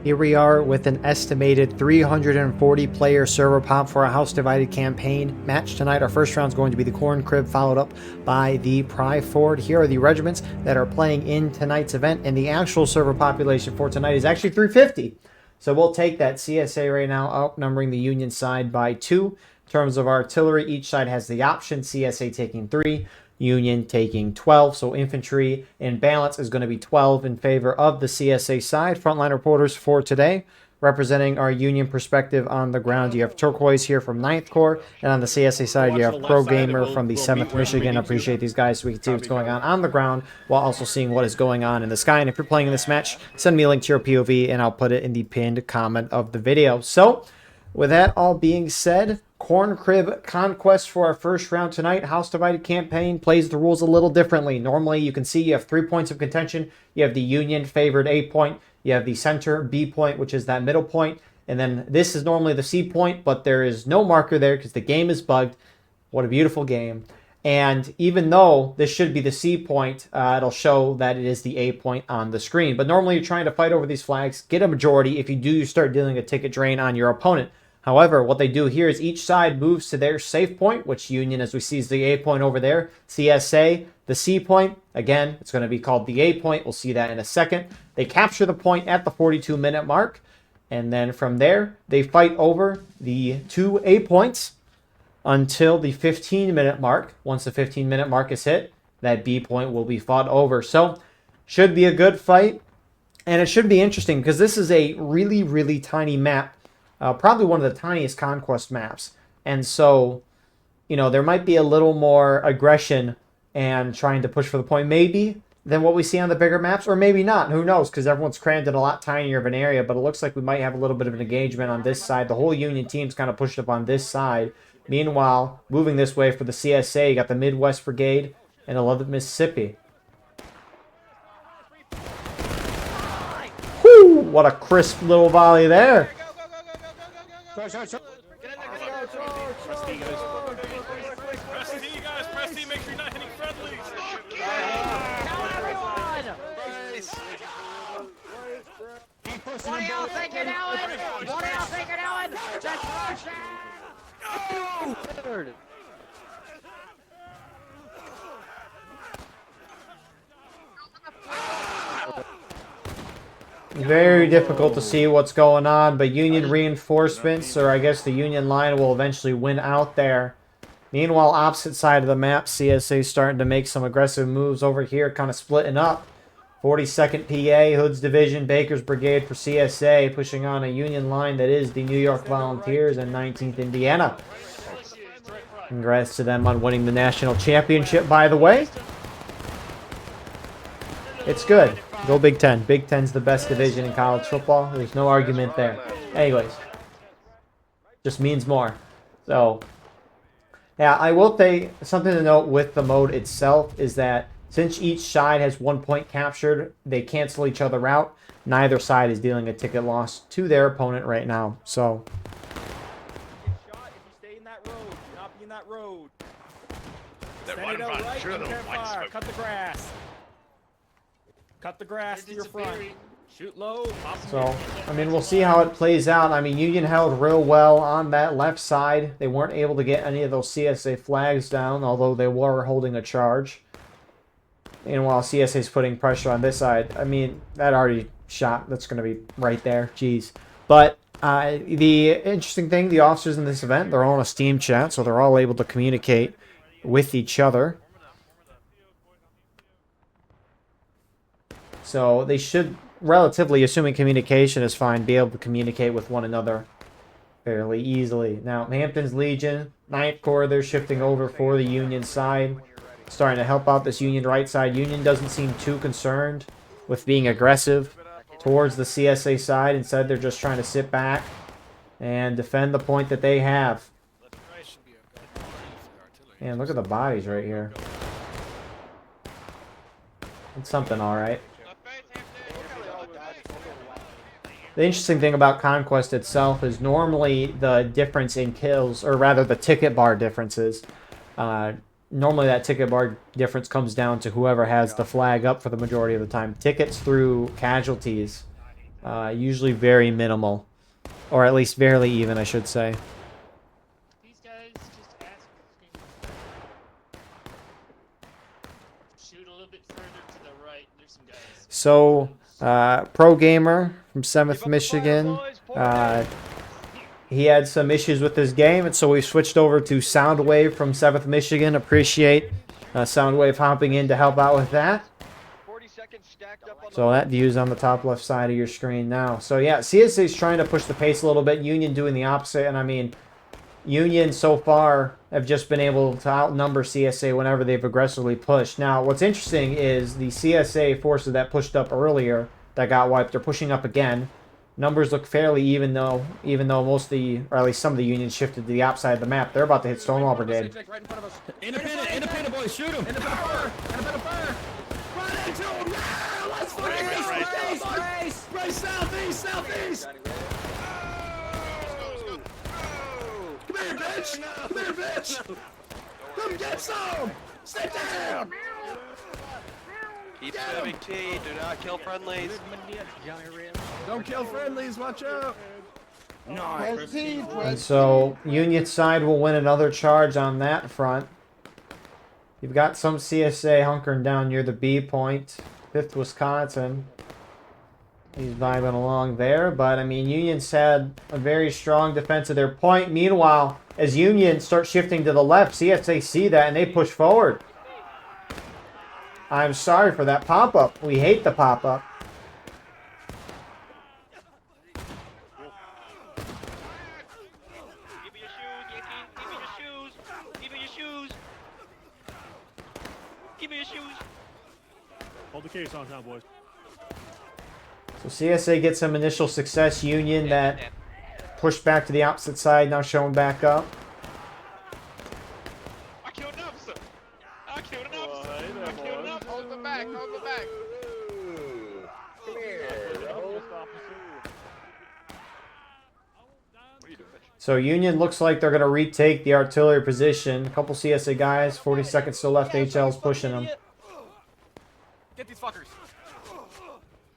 Here we are with an estimated 340 player server pop for a house divided campaign match tonight. Our first round is going to be the Corn Crib, followed up by the Pry Ford. Here are the regiments that are playing in tonight's event, and the actual server population for tonight is actually 350. So we'll take that. CSA right now outnumbering the Union side by 2. In terms of artillery, each side has the option. CSA taking 3. Union taking 12, so infantry in balance is going to be 12 in favor of the CSA side. Frontline reporters for today, representing our Union perspective on the ground. You have Turquoise here from 9th Corps, and on the CSA side, you have Pro Gamer from the 7th Michigan. I appreciate these guys so we can see what's going on the ground while also seeing what is going on in the sky. And if you're playing in this match, send me a link to your POV, and I'll put it in the pinned comment of the video. So, with that all being said, Corn Crib Conquest for our first round tonight. House Divided campaign plays the rules a little differently. Normally, you can see you have 3 points of contention. You have the Union favored A point. You have the center B point, which is that middle point. And then this is normally the C point, but there is no marker there because the game is bugged. What a beautiful game. And even though this should be the C point, it'll show that it is the A point on the screen. But normally, you're trying to fight over these flags, get a majority. If you do, you start dealing a ticket drain on your opponent. However, what they do here is each side moves to their safe point, which Union, as we see, is the A point over there. CSA, the C point. Again, it's going to be called the A point. We'll see that in a second. They capture the point at the 42-minute mark. And then from there, they fight over the 2 A points until the 15-minute mark. Once the 15-minute mark is hit, that B point will be fought over. So, should be a good fight. And it should be interesting because this is a really, really tiny map. Probably one of the tiniest conquest maps. And so, you know, there might be a little more aggression and trying to push for the point, maybe, than what we see on the bigger maps, or maybe not. Who knows? Because everyone's crammed in a lot tinier of an area, but it looks like we might have a little bit of an engagement on this side. The whole Union team's kind of pushed up on this side. Meanwhile, moving this way for the CSA, you got the Midwest Brigade and 11th Mississippi. Whoo! What a crisp little volley there. Press T, guys. Press T. Make sure you're not hitting friendlies. Tell everyone. What do y'all think you're doing? What do y'all think you're doing? Just push it. Very difficult to see what's going on, but Union reinforcements, or I guess the Union line, will eventually win out there. Meanwhile, opposite side of the map, CSA starting to make some aggressive moves over here, kind of splitting up. 42nd PA, Hood's Division, Baker's Brigade for CSA, pushing on a Union line that is the New York Volunteers and 19th Indiana. Congrats to them on winning the national championship, by the way. It's good. Go Big Ten. Big Ten's the best division in college football. There's no argument there. Anyways, just means more. So, yeah, I will say something to note with the mode itself is that since each side has 1 point captured, they cancel each other out. Neither side is dealing a ticket loss to their opponent right now. So, Cut the grass. Cut the grass to your front. Shoot low. So, I mean, we'll see how it plays out. I mean, Union held real well on that left side. They weren't able to get any of those CSA flags down, although they were holding a charge. And while CSA's putting pressure on this side, I mean, that already shot. That's going to be right there. Jeez. But the interesting thing, the officers in this event, they're all in a Steam chat, so they're all able to communicate with each other. So they should, relatively, assuming communication is fine, be able to communicate with one another fairly easily. Now, Hampton's Legion, 9th Corps, they're shifting over for the Union side. Starting to help out this Union right side. Union doesn't seem too concerned with being aggressive towards the CSA side. Instead, they're just trying to sit back and defend the point that they have. Man, look at the bodies right here. It's something, all right. The interesting thing about Conquest itself is normally the difference in kills, or rather the ticket bar differences, normally that ticket bar difference comes down to whoever has the flag up for the majority of the time. Tickets through casualties Usually very minimal. Or at least fairly even, I should say. These guys just ask. Shoot a little bit further to the right. There's some guys. So, Pro Gamer from 7th Michigan, he had some issues with his game, and so we switched over to Soundwave from 7th Michigan. Appreciate Soundwave hopping in to help out with that. So that view's on the top left side of your screen now. So yeah, CSA's trying to push the pace a little bit. Union doing the opposite, and I mean, Union so far have just been able to outnumber CSA whenever they've aggressively pushed. Now, what's interesting is the CSA forces that pushed up earlier that got wiped are pushing up again. Numbers look fairly even though most of the, or at least some of the Unions shifted to the outside of the map. They're about to hit Stonewall Brigade. Independent boys, shoot him. Independent fire. Run into him. Yeah, let's fucking race. Southeast. Come here, bitch. Come get some. Stay down. Keep serving T, do not kill friendlies. Don't kill friendlies, watch out. Nice. And so Union side will win another charge on that front. You've got some CSA hunkering down near the B point. 5th Wisconsin. He's vibing along there, but I mean, Union's had a very strong defense of their point. Meanwhile, as Union starts shifting to the left, CSA see that and they push forward. I'm sorry for that pop-up. We hate the pop-up. Give me your shoes, Yankee. Give me your shoes. Give me your shoes. Give me your shoes. Hold the case on time, boys. So CSA gets some initial success. Union that pushed back to the opposite side, now showing back up. I killed an officer. I killed an officer. Hold them back. Come here. What are you doing, bitch? So Union looks like they're going to retake the artillery position. A couple CSA guys, 40 seconds still left. HL's pushing them. Get these fuckers.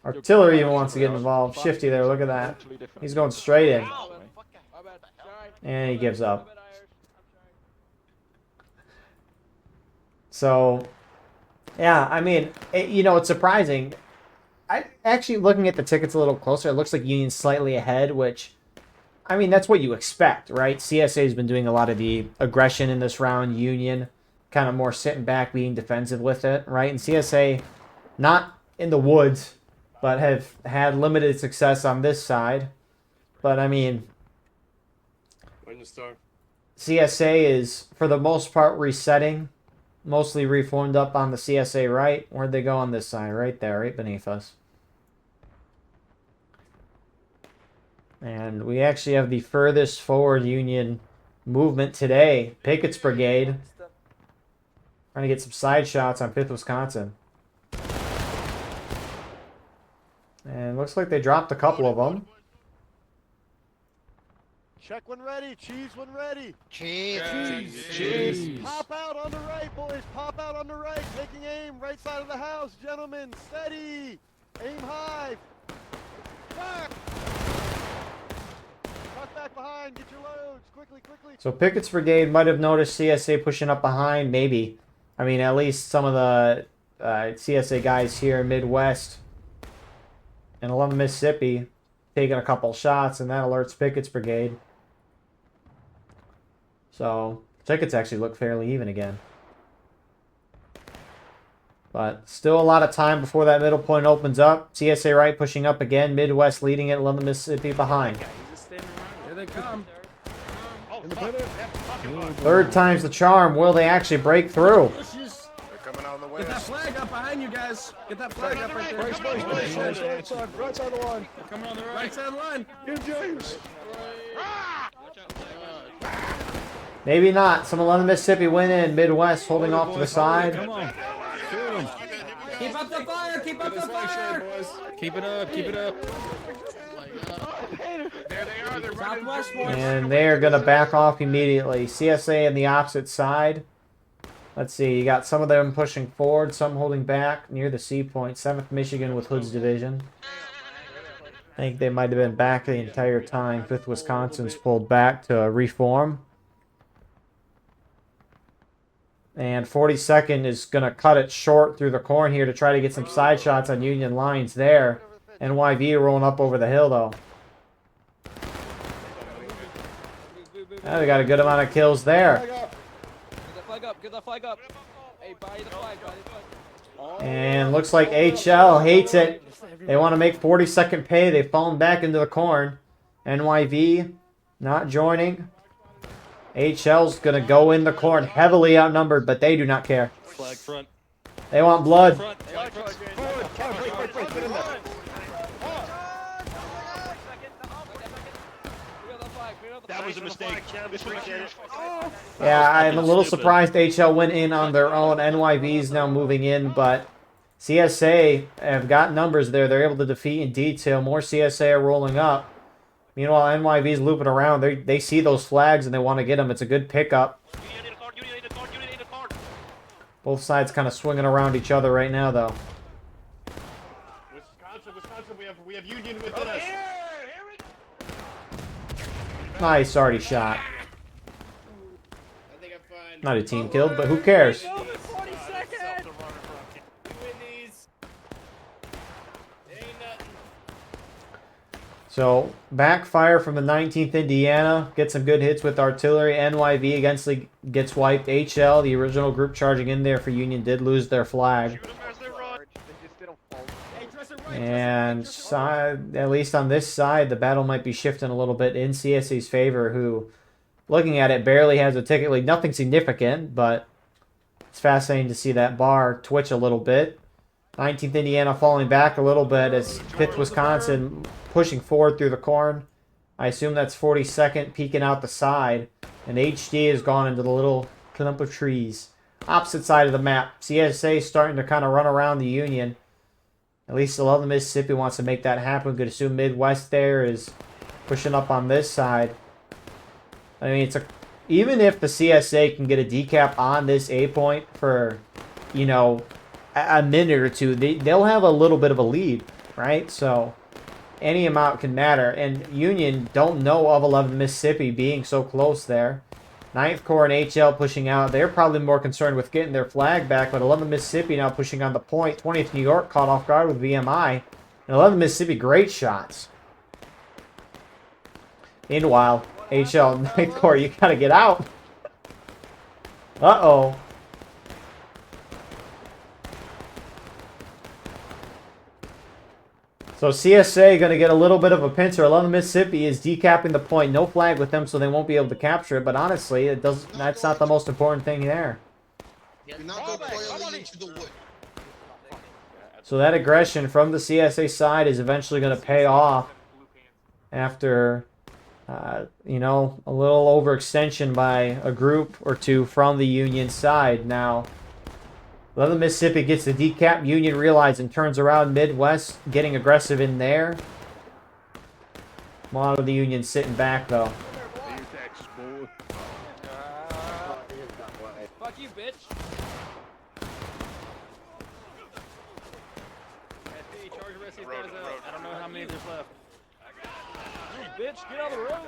Artillery even wants to get involved. Shifty there, look at that. He's going straight in. And he gives up. So, yeah, I mean, it's surprising. I actually, looking at the tickets a little closer, it looks like Union's slightly ahead, which, I mean, that's what you expect, right? CSA has been doing a lot of the aggression in this round. Union kind of more sitting back, being defensive with it, right? And CSA, not in the woods, but have had limited success on this side. But, I mean, CSA is, for the most part, resetting. Mostly reformed up on the CSA right. Where'd they go on this side? Right there, right beneath us. And we actually have the furthest forward Union movement today. Pickett's Brigade. Trying to get some side shots on 5th Wisconsin. And looks like they dropped a couple of them. Check when ready. Cheese when ready. Cheese. Pop out on the right, boys. Pop out on the right. Taking aim. Right side of the house. Gentlemen, steady. Aim high. Fire. Tuck back behind. Get your loads. Quickly. So Pickett's Brigade might have noticed CSA pushing up behind. Maybe. I mean, at least some of the CSA guys here in Midwest and 11 Mississippi taking a couple shots, and that alerts Pickett's Brigade. So tickets actually look fairly even again. But still a lot of time before that middle point opens up. CSA right pushing up again. Midwest leading it. 11 Mississippi behind. Here they come. Third time's the charm. Will they actually break through? Get that flag up behind you guys. Get that flag up right there. Right side of the line. Coming on the right side of the line. Get James. Maybe not. Some 11 Mississippi win in. Midwest holding off to the side. Come on. Shoot him. Keep up the fire. Keep up the fire. Keep it up. Keep it up. There they are. They're running. Southwest boys. And they are going to back off immediately. CSA on the opposite side. Let's see. You got some of them pushing forward, some holding back near the C point. 7th Michigan with Hood's division. think they might have been back the entire time. 5th Wisconsin's pulled back to reform. And 42nd is going to cut it short through the corn here to try to get some side shots on Union lines there. NYV rolling up over the hill, though. They got a good amount of kills there. Get the flag up. Get the flag up. Hey, buy the flag. Buy the flag. And looks like HL hates it. They want to make 42nd pay. They've fallen back into the corn. NYV not joining. HL's going to go in the corn, heavily outnumbered, but they do not care. Flag front. They want blood. That was a mistake. Yeah, I'm a little surprised HL went in on their own. NYV's now moving in, but CSA have got numbers there. They're able to defeat in detail. More CSA are rolling up. Meanwhile, NYV's looping around. They see those flags and they want to get them. It's a good pickup. Both sides kind of swinging around each other right now, though. Wisconsin, we have Union within us. Nice, already shot. Not a team killed, but who cares? So, backfire from the 19th Indiana. Get some good hits with artillery. NYV eventually gets wiped. HL, the original group charging in there for Union, did lose their flag. And at least on this side, the battle might be shifting a little bit in CSA's favor, who, looking at it, barely has a ticket lead. Nothing significant, but it's fascinating to see that bar twitch a little bit. 19th Indiana falling back a little bit as 5th Wisconsin pushing forward through the corn. I assume that's 42nd peeking out the side. And HD has gone into the little clump of trees. Opposite side of the map. CSA starting to kind of run around the Union. At least 11 Mississippi wants to make that happen. Could assume Midwest there is pushing up on this side. I mean, even if the CSA can get a decap on this A point for, you know, a minute or two, they'll have a little bit of a lead, right? So any amount can matter. And Union don't know of 11 Mississippi being so close there. 9th Corps and HL pushing out. They're probably more concerned with getting their flag back, but 11 Mississippi now pushing on the point. 20th New York caught off guard with VMI. And 11 Mississippi, great shots. Meanwhile, HL, 9th Corps, you gotta get out. Uh-oh. So CSA going to get a little bit of a pincer. 11 Mississippi is decapping the point. No flag with them, so they won't be able to capture it. But honestly, that's not the most important thing there. Do not go coiling into the wood. So that aggression from the CSA side is eventually going to pay off after, you know, a little overextension by a group or two from the Union side. Now, 11 Mississippi gets the decap. Union realizes and turns around. Midwest getting aggressive in there. A lot of the Union sitting back, though. Fuck you, bitch. I don't know how many there's left. Bitch, get out of the road.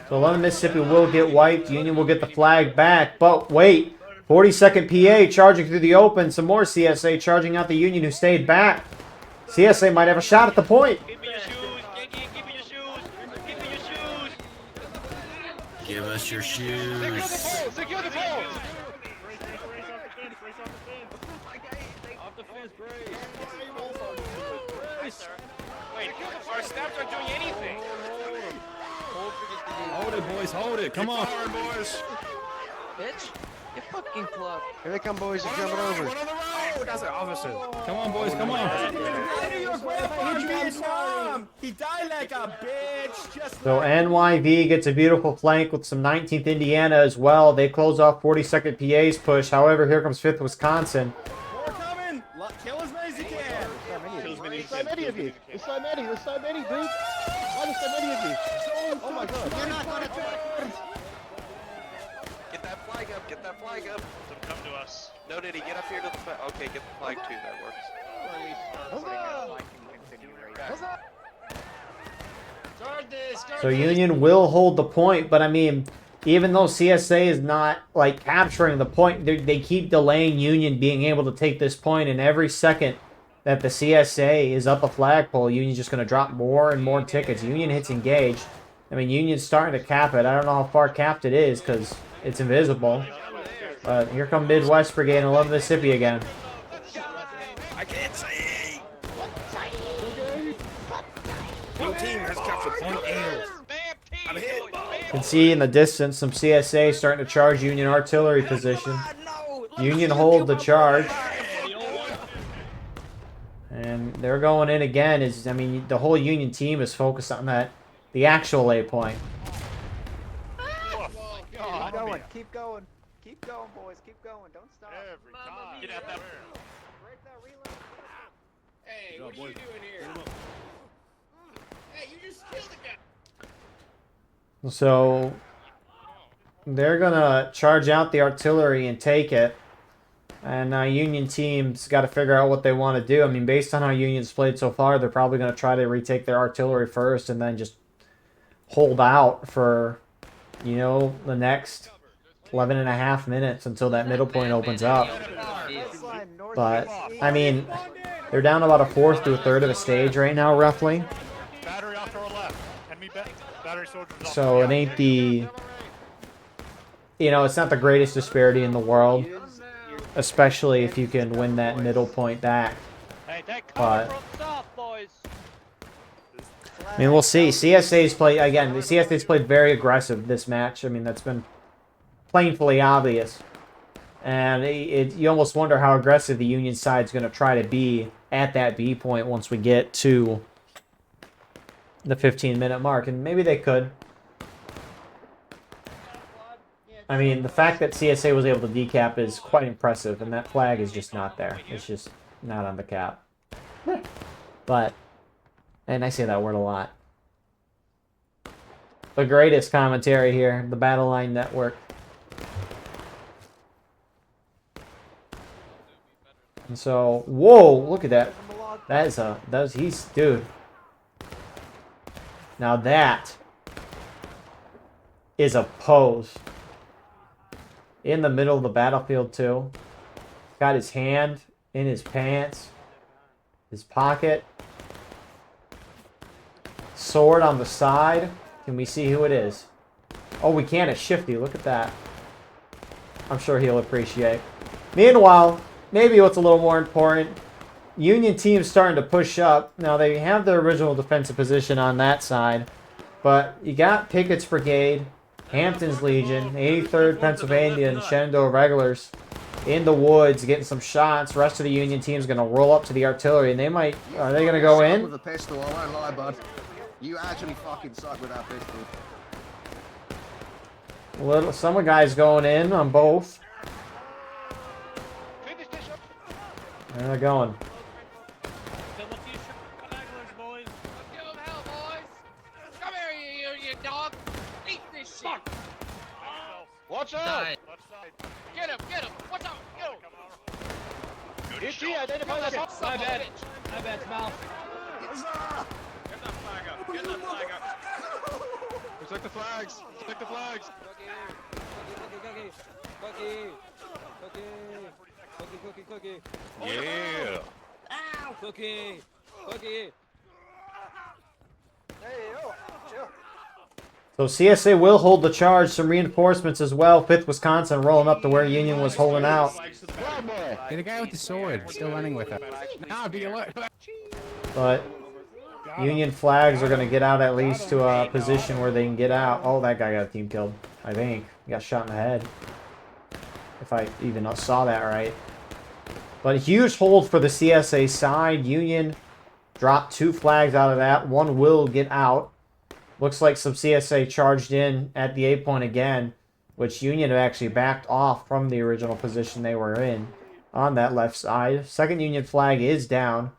So 11 Mississippi will get wiped. Union will get the flag back. But wait. 42nd PA charging through the open. Some more CSA charging out the Union who stayed back. CSA might have a shot at the point. Give me your shoes. Give me your shoes. Give me your shoes. Give us your shoes. Secure the pole! Off the fence, Wait, our snaps aren't doing anything. Hold it, boys. Hold it. Come on. boys. Bitch, you fucking club. Here they come, boys. They're jumping over. That's an officer. Come on, boys. Come on. He died like a bitch. Just So NYV gets a beautiful flank with some 19th Indiana as well. They close off 42nd PA's push. However, here comes 5th Wisconsin. We're coming. Kill as many as you can. There's so many of you. There's so many, dude. Why there's so many of you? Oh my god. You're not gonna do it. Get that flag up. Get that flag up. Don't come to us. No, did he get up here to the flag? Okay, get the flag too. That works. Huzzah! Guard this. Guard So this. Union will hold the point, but I mean, even though CSA is not like capturing the point, they keep delaying Union being able to take this point, and every second that the CSA is up a flagpole, Union's just going to drop more and more tickets. Union hits engage. I mean, Union's starting to cap it. I don't know how far capped it is because it's invisible. But here come Midwest Brigade and Love Mississippi again. I can't see. Your team has captured point A. I'm hit. You can see in the distance some CSA starting to charge Union artillery position. Union hold the charge. And they're going in again. I mean, the whole Union team is focused on the actual A point. Keep going, keep going. Keep going, boys. Keep going. Don't stop. Every time. Get out that. Break that reload. Hey, what are you doing here? Hey, you just killed the guy. So they're gonna charge out the artillery and take it. And Union team's got to figure out what they want to do. I mean, based on how Union's played so far, they're probably going to try to retake their artillery first and then just hold out for, you know, the next 11 and a half minutes until that middle point opens up. But, I mean, they're down about a fourth to a third of a stage right now, roughly. Battery off to our left. Enemy battery soldiers off. So it ain't the, you know, it's not the greatest disparity in the world. Especially if you can win that middle point back. But I mean, we'll see. CSA's played again. The CSA's played very aggressive this match. I mean, that's been plainly obvious, and you almost wonder how aggressive the Union side's going to try to be at that B point once we get to the 15-minute mark, and maybe they could. I mean, the fact that CSA was able to decap is quite impressive, and that flag is just not there. It's just not on the cap. But, and I say that word a lot. The greatest commentary here, the Battle Line Network. And so, whoa, look at that. Dude. Now that is a pose. In the middle of the battlefield, too. Got his hand in his pants. His pocket. Sword on the side. Can we see who it is? Oh, we can. It's Shifty. Look at that. I'm sure he'll appreciate. Meanwhile, maybe what's a little more important, Union team's starting to push up. Now, they have their original defensive position on that side. But you got Pickett's Brigade, Hampton's Legion, 83rd Pennsylvania, and Shenandoah Regulars in the woods getting some shots. Rest of the Union team's going to roll up to the artillery, and they might... Are they going to go in? With a pistol, I won't lie, bud. You actually fucking suck with that pistol. Some guys going in on both. Where are they going? Watch out! Get him! Watch out! Yo! Itchy, identify that. My bad. My bad, Smile. Get that flag up. Get that flag up. Protect the flags! Protect the flags! Cookie. Yeah. Ow! Cookie. Hey, yo! Chill. So CSA will hold the charge. Some reinforcements as well. 5th Wisconsin rolling up to where Union was holding out. Hey, the guy with the sword still running with it. Now be alert. But Union flags are going to get out at least to a position where they can get out. Oh, that guy got a team killed, I think. He got shot in the head. If I even saw that right. But a huge hold for the CSA side. Union dropped 2 flags out of that. One will get out. Looks like some CSA charged in at the A point again, which Union have actually backed off from the original position they were in on that left side. Second Union flag is down.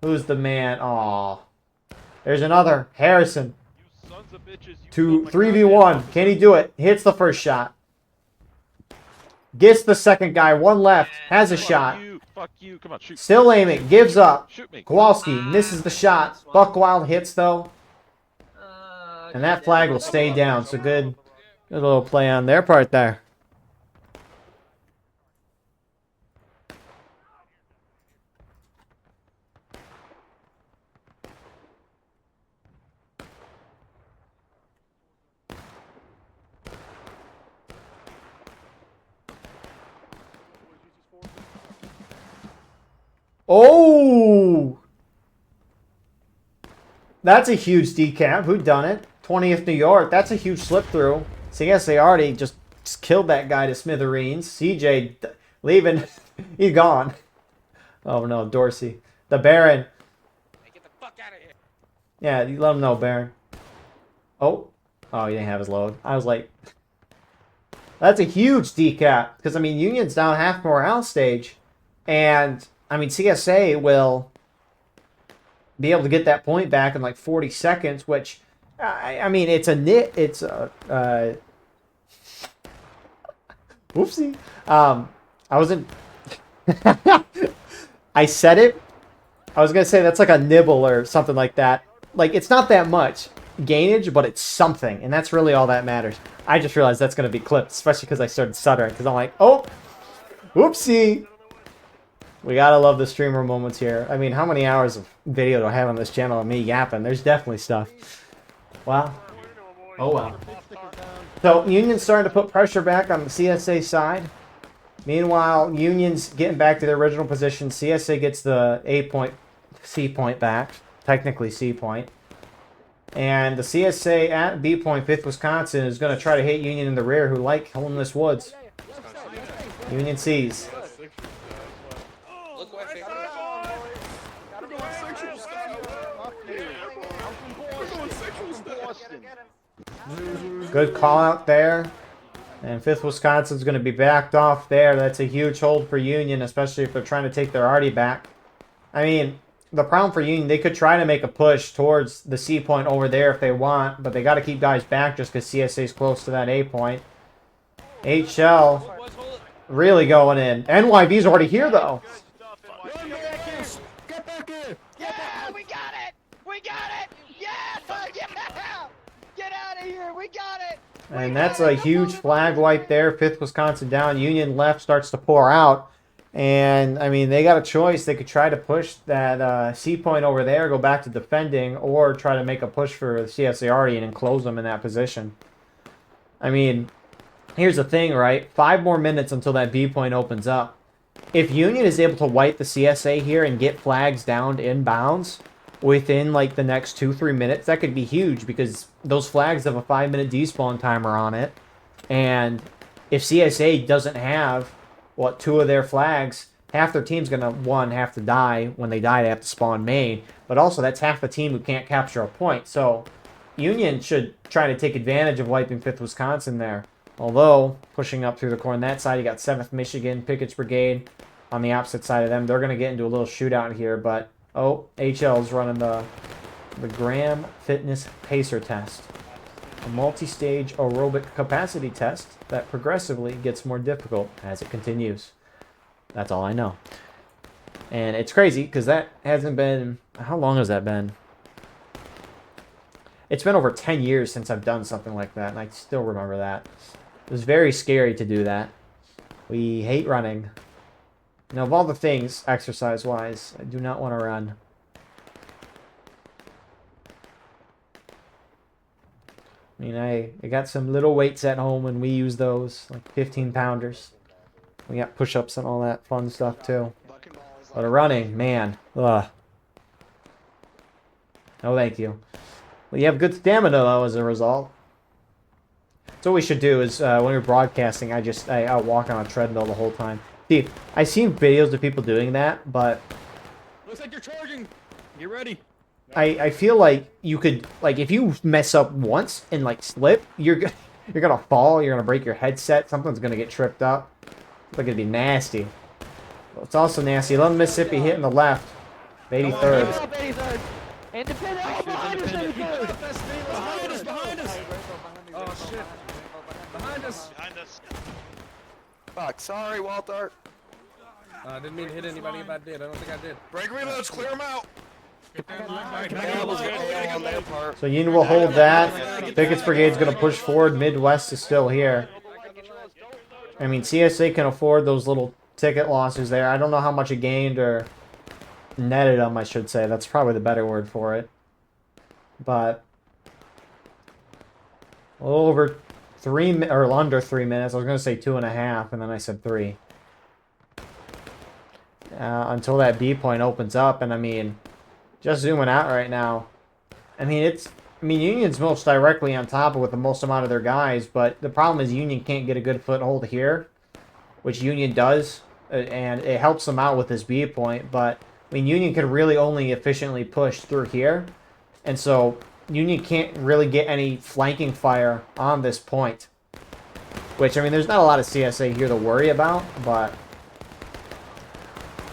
Who's the man? Aw. There's another. Harrison. 3v1. Can he do it? Hits the first shot. Gets the second guy. One left. Has a shot. Fuck you. Come on, shoot. Still aiming. Gives up. Shoot me. Kowalski misses the shot. Buckwild hits, though. And that flag will stay down, so good little play on their part there. Oh! That's a huge decap. Who done it? 20th New York. That's a huge slip through. So yes, they already just killed that guy to smithereens. CJ leaving. He's gone. Oh no, Dorsey. The Baron. Get the fuck out of here. Yeah, you let him know, Baron. Oh. Oh, he didn't have his load. I was like... That's a huge decap. Because, I mean, Union's down half morale stage. And, I mean, CSA will be able to get that point back in like 40 seconds, which, I mean, it's a nit. It's a... Whoopsie. I wasn't... I said it. I was going to say that's like a nibble or something like that. Like, it's not that much gainage, but it's something. And that's really all that matters. I just realized that's going to be clipped, especially because I started stuttering. Because I'm like, oh, whoopsie. We got to love the streamer moments here. I mean, how many hours of video do I have on this channel of me yapping? There's definitely stuff. Wow. Oh, well. So, Union's starting to put pressure back on the CSA side. Meanwhile, Union's getting back to their original position. CSA gets the C point back. Technically C point. And the CSA at B point, 5th Wisconsin, is going to try to hit Union in the rear, who like Homeless Woods. Union sees. Good call out there. And 5th Wisconsin's going to be backed off there. That's a huge hold for Union, especially if they're trying to take their arty back. I mean, the problem for Union, they could try to make a push towards the C point over there if they want, but they got to keep guys back just because CSA is close to that A point. HL really going in. NYV's already here, though. Get back in! Yeah, we got it! We got it! Yeah! Yeah! Get out of here! We got it! And that's a huge flag wipe there. 5th Wisconsin down. Union left starts to pour out. And, I mean, they got a choice. They could try to push that C point over there, go back to defending, or try to make a push for the CSARD and enclose them in that position. I mean, here's the thing, right? 5 more minutes until that B point opens up. If Union is able to wipe the CSA here and get flags down inbounds within, like, the next 2-3 minutes, that could be huge because those flags have a 5-minute despawn timer on it. And if CSA doesn't have... 2 of their flags, half their team's going to, 1, have to die. When they die, they have to spawn main. But also, that's half the team who can't capture a point. So, Union should try to take advantage of wiping 5th Wisconsin there. Although, pushing up through the corner on that side, you got 7th Michigan, Pickett's Brigade on the opposite side of them. They're going to get into a little shootout here. But, oh, HL's running the Graham Fitness Pacer test. A multi-stage aerobic capacity test that progressively gets more difficult as it continues. That's all I know. And it's crazy because that hasn't been... How long has that been? It's been over 10 years since I've done something like that, and I still remember that. It was very scary to do that. We hate running. Now, of all the things, exercise-wise, I do not want to run. I mean, I got some little weights at home and we use those, like 15-pounders. We got push-ups and all that fun stuff too. But running, man, ugh. No thank you. Well, you have good stamina though as a result. So what we should do is, when we're broadcasting, I walk on a treadmill the whole time. See, I've seen videos of people doing that, but... Looks like you're charging! Get ready! I feel like you could, like, if you mess up once and, like, slip, you're gonna fall, you're gonna break your headset, something's gonna get tripped up. It's like it'd be nasty. Well, it's also nasty. 11 Mississippi hitting the left. 83rd. Independent! Oh, behind us, 83rd! Behind us! Behind us! Oh, shit. Behind us! Behind us. Fuck, sorry, Walter. I didn't mean to hit anybody if I did. I don't think I did. Break reloads, clear them out. That was good on their part. So Union will hold that. Pickett's Brigade's going to push forward. Midwest is still here. I mean, CSA can afford those little ticket losses there. I don't know how much it gained or netted them, I should say. That's probably the better word for it. But a little over 3 or under 3 minutes. I was going to say 2.5, and then I said 3. Until that B point opens up, and I mean, just zooming out right now. I mean, Union's most directly on top of with the most amount of their guys, but the problem is Union can't get a good foothold here, which Union does, and it helps them out with this B point, but I mean, Union could really only efficiently push through here, and so Union can't really get any flanking fire on this point, which, I mean, there's not a lot of CSA here to worry about, but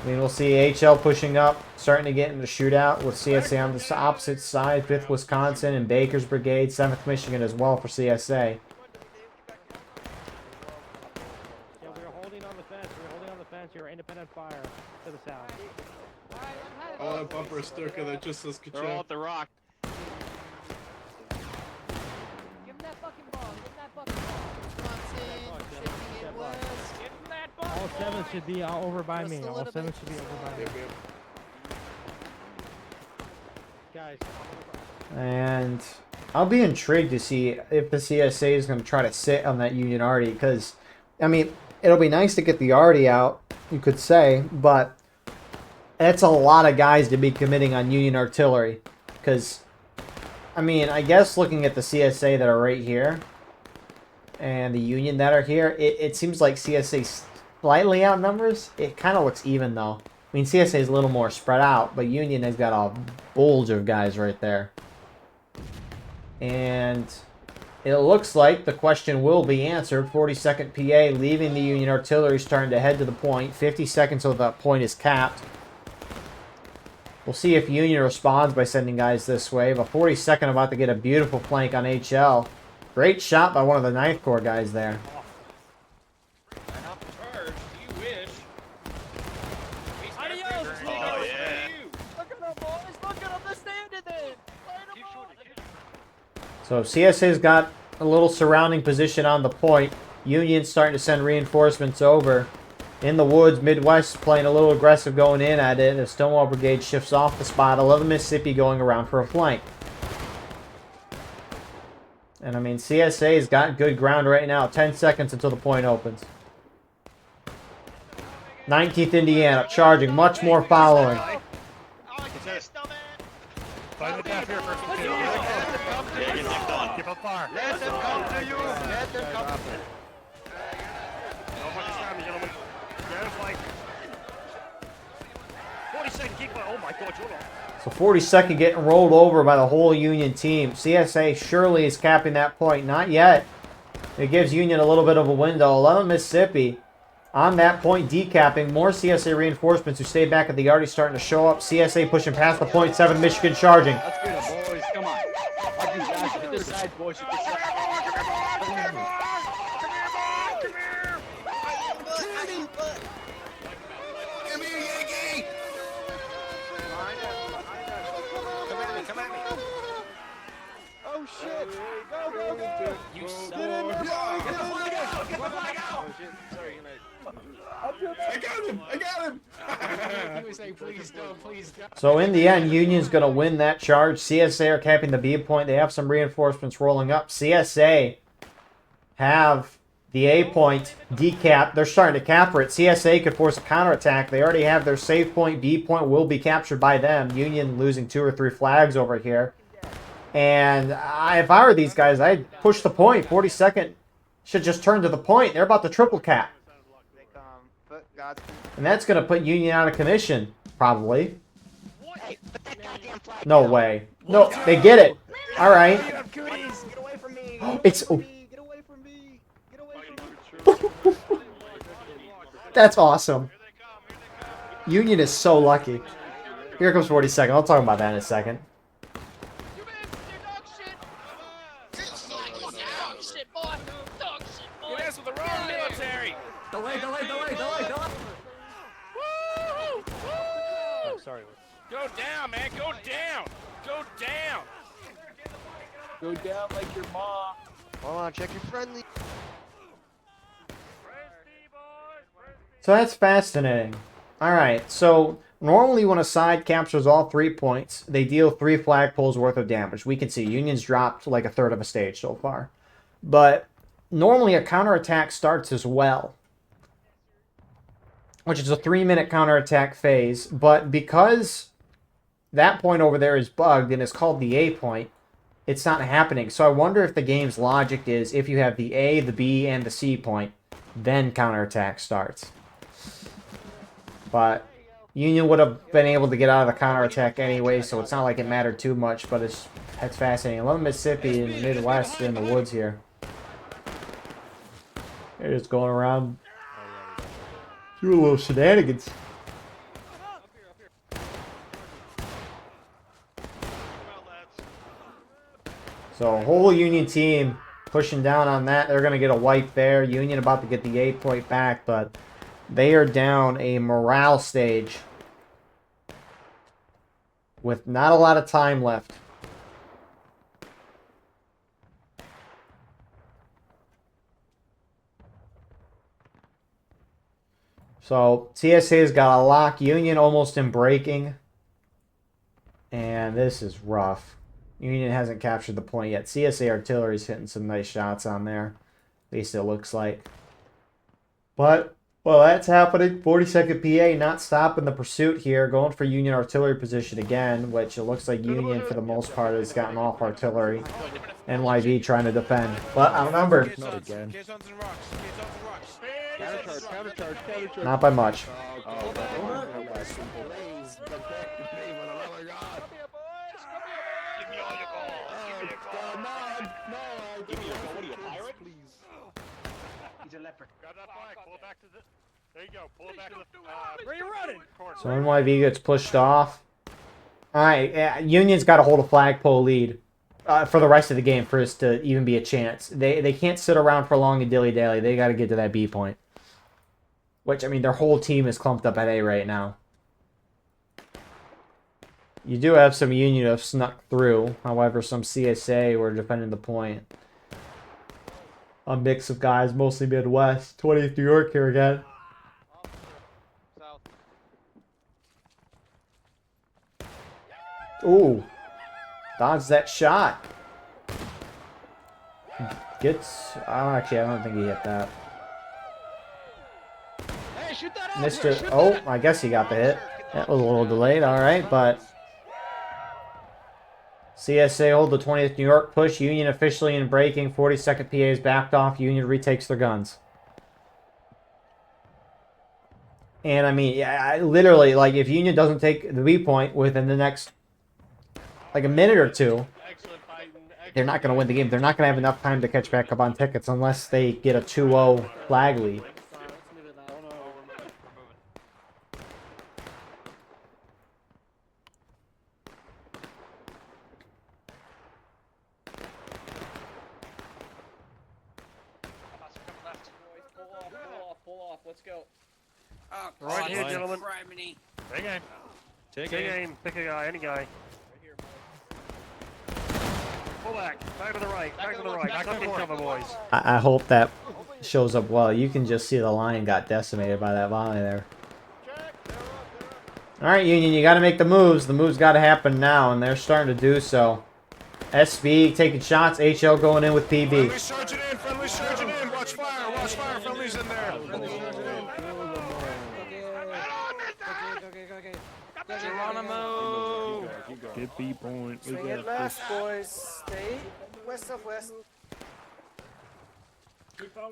I mean, we'll see HL pushing up, starting to get into shootout with CSA on the opposite side. 5th Wisconsin and Baker's Brigade, 7th Michigan as well for CSA. Yeah, we're holding on the fence. We're holding on the fence here. Independent fire to the south. Oh, that bumper sticker that just says They're all ka at the rock. Give him that fucking ball. Give him that fucking ball. Shifting it west. Give him that ball. All 7 should be over by me. All 7 should be over by me. Guys. And I'll be intrigued to see if the CSA is going to try to sit on that Union arty, because, I mean, it'll be nice to get the arty out, you could say, but that's a lot of guys to be committing on Union artillery, because, I mean, I guess looking at the CSA that are right here and the Union that are here, it seems like CSA slightly outnumbers. It kind of looks even, though. I mean, CSA is a little more spread out, but Union has got a bulge of guys right there. And it looks like the question will be answered. 42nd PA leaving the Union artillery, starting to head to the point. 50 seconds till that point is capped. We'll see if Union responds by sending guys this way. But 42nd about to get a beautiful flank on HL. Great shot by one of the 9th Corps guys there. charge. You wish. Adios. Oh, yeah. Look at them, boys. Look at them. They're standing there. Keep shooting. So CSA's got a little surrounding position on the point. Union's starting to send reinforcements over. In the woods, Midwest playing a little aggressive going in at it. The Stonewall Brigade shifts off the spot. 11 Mississippi going around for a flank. And I mean, CSA's got good ground right now. 10 seconds until the point opens. 19th Indiana charging, much more following. Find the gap here first. Keep up far. Let them come to you. Let them come. Don't fucking stab me, gentlemen. Grab a flank. 40-second kick. Oh my god, hold on. So 42nd getting rolled over by the whole Union team. CSA surely is capping that point. Not yet. It gives Union a little bit of a window. 11 Mississippi on that point decapping. More CSA reinforcements who stay back at the arty starting to show up. CSA pushing past the point. 7 Michigan charging. Let's get them, boys. Come on. Up you guys. Hit this side, boys. Hit this side. Come here, Yankee! Come at me. Oh shit! Go, go, go! You Get in there! Get the flag out! Get the flag out! Sorry, I got him! I got him! He was saying, please don't, please don't. So in the end, Union's going to win that charge. CSA are capping the B point. They have some reinforcements rolling up. CSA have the A point decapped. They're starting to capture it. CSA could force a counterattack. They already have their save point. B point will be captured by them. Union losing 2 or 3 flags over here. And if I were these guys, I'd push the point. 42nd should just turn to the point. They're about to triple cap. And that's going to put Union out of commission, probably. No way. No, they get it. All right. Get away from me! It's... Oh. Get away from me! Get away from me! That's awesome. Union is so lucky. Here comes 42nd. I'll talk about that in a second. You missed. You're dog shit. Dog shit, boy. Dog shit, boy. You mess with the wrong military. Delay, delay, delay, delay, delay. Woo! Oh, sorry. Go down, man. Go down. Go down. Go down like your mom. Hold on, check your friendly. So that's fascinating. Alright, so normally when a side captures all 3 points, they deal 3 flagpoles worth of damage. We can see Union's dropped like a third of a stage so far. But normally a counterattack starts as well, which is a 3-minute counterattack phase. But because that point over there is bugged and it's called the A point, it's not happening. So I wonder if the game's logic is if you have the A, the B, and the C point, then counterattack starts. But Union would have been able to get out of the counterattack anyway, so it's not like it mattered too much, but it's fascinating. 11 Mississippi in the Midwest in the woods here. They're just going around doing little shenanigans. So whole Union team pushing down on that. They're going to get a wipe there. Union about to get the 8 point back, but they are down a morale stage with not a lot of time left. So CSA's got a lock. Union almost in breaking. And this is rough. Union hasn't captured the point yet. CSA Artillery's hitting some nice shots on there. At least it looks like. But, well, that's happening. 42nd PA not stopping the pursuit here. Going for Union Artillery position again, which it looks like Union, for the most part, has gotten off artillery. NYV trying to defend. But outnumbered. Not again. Not by much. There you go. Pull it back to the. Where are you running? So NYV gets pushed off. Alright, Union's got to hold a flagpole lead for the rest of the game for us to even be a chance. They can't sit around for long and dilly-dally. They got to get to that B point. Which, I mean, their whole team is clumped up at A right now. You do have some Union who have snuck through. However, some CSA were defending the point. A mix of guys, mostly Midwest. 20th New York here again. Ooh. Dodged that shot. Gets... Oh, actually, I don't think he hit that. Hey, shoot that out. Mr. Oh, I guess he got the hit. That was a little delayed. All right, but... CSA hold the 20th New York push. Union officially in breaking. 42nd PA is backed off. Union retakes their guns. And, I mean, yeah, literally, like, if Union doesn't take the B point within the next... like a minute or two, they're not going to win the game. They're not going to have enough time to catch back up on tickets unless they get a 2-0 flag lead. Pull off. Let's go. Right here, gentlemen. Take aim. Take aim. Pick a guy, any guy. Pull back. Back to the right. Back to the right. Back to cover, boys. I hope that shows up well. You can just see the line got decimated by that volley there. Alright, Union, you got to make the moves. The moves got to happen now, and they're starting to do so. SB taking shots. HL going in with PB. Friendly's charging in. Friendly's charging in. Watch fire. Watch fire. Friendly's in there. Geronimo! Get B point. Swing it left, boys. Stay west of west.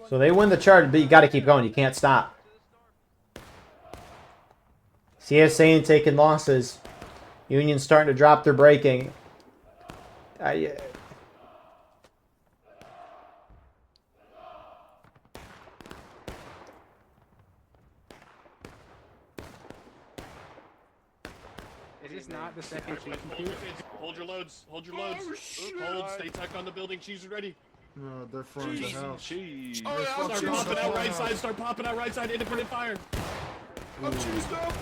So they win the charge, but you got to keep going. You can't stop. CSA ain't taking losses. Union's starting to drop their braking. Is this not the second cheat compute? Hold your loads. Hold your loads. Hold. Stay tucked on the building. Cheese is ready. No, they're from the house. Cheese. Start popping out right side. Start popping out right side. Independent fire. I'm cheesed up.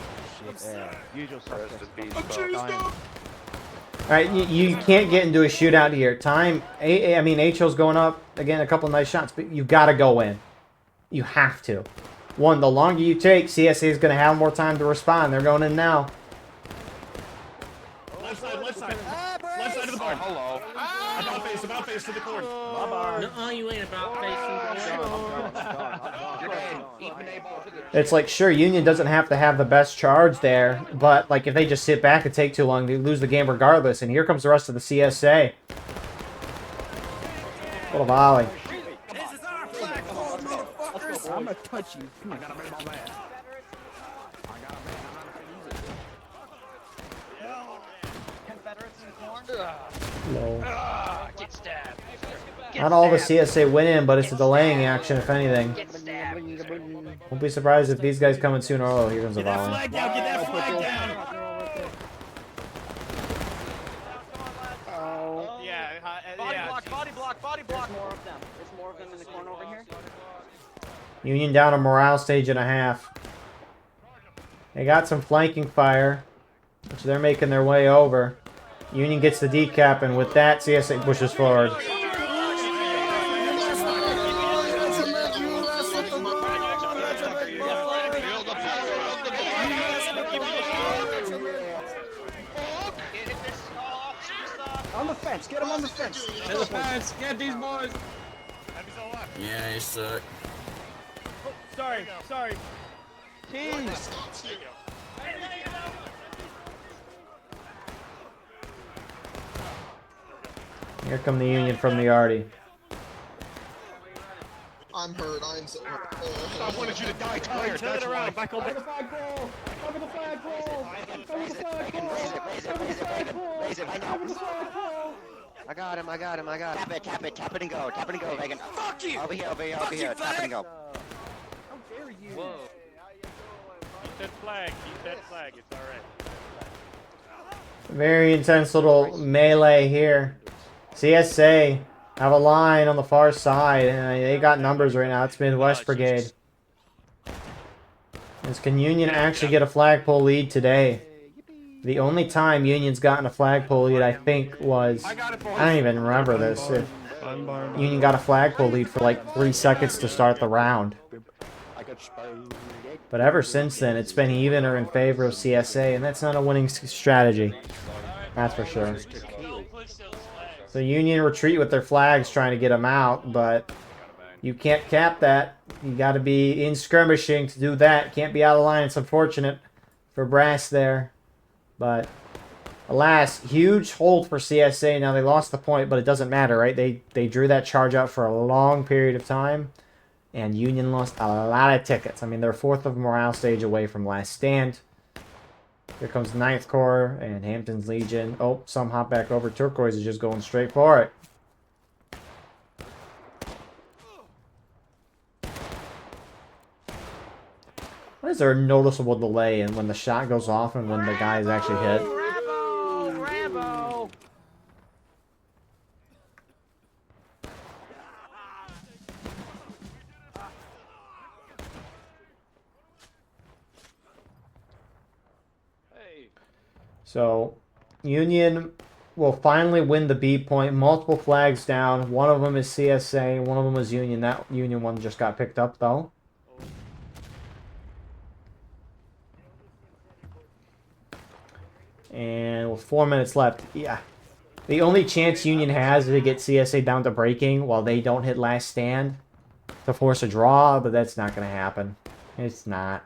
Usual suspect. I'm cheesed up. Alright, you can't get into a shootout here. Time, I mean, HO's going up. Again, a couple nice shots, but you've got to go in. You have to. One, the longer you take, CSA is going to have more time to respond. They're going in now. Left side, left side. Left side of the barn. Hello. About face to the corn. My barn. No, you ain't about facing It's like, sure, Union doesn't have to have the best charge there, but like if they just sit back and take too long, they lose the game regardless. And here comes the rest of the CSA. What a volley. I'm gonna touch you. Come on. I gotta make my man. No. Get stabbed. Not all the CSA win in, but it's a delaying action, if anything. Get stabbed. Won't be surprised if these guys come in sooner. Oh, here comes a Get that volley. flag down. Get that flag down. Body block. More of them. There's more of them in the corner over here. Union down a morale stage and a half. They got some flanking fire, which they're making their way over. Union gets the decap, and with that, CSA pushes forward. On the fence. Get him on the fence. Get these boys. Yeah, you suck. Sorry. Keys. Here come the Union from the Arty. I'm hurt. I'm so hurt. I wanted you to die tired. Turn it around. Back over. Cover the flagpole. Cover the flagpole. Cover the flagpole. Cover the flagpole. I got him. Tap it and go, Reagan. Fuck you! Over here, tap it and go. How dare you? Whoa. Keep that flag. It's alright. Very intense little melee here. CSA have a line on the far side, and they got numbers right now. It's Midwest Brigade. Can Union actually get a flagpole lead today? The only time Union's gotten a flagpole lead, I think, was... I don't even remember this. Union got a flagpole lead for like 3 seconds to start the round. But ever since then, it's been even or in favor of CSA, and that's not a winning strategy. That's for sure. So Union retreat with their flags trying to get them out, but you can't cap that. You got to be in skirmishing to do that. Can't be out of line. It's unfortunate for Brass there. But alas, huge hold for CSA. Now they lost the point, but it doesn't matter, right? They drew that charge out for a long period of time, and Union lost a lot of tickets. I mean, they're fourth of morale stage away from last stand. Here comes 9th Corps and Hampton's Legion. Oh, some hop back over. Turquoise is just going straight for it. Why is there a noticeable delay in when the shot goes off and when the guy is actually hit? Rambo! So, Union will finally win the B point. Multiple flags down. One of them is CSA. One of them is Union. That Union one just got picked up, though. And with 4 minutes left, yeah. The only chance Union has is to get CSA down to breaking while they don't hit last stand to force a draw, but that's not going to happen. It's not.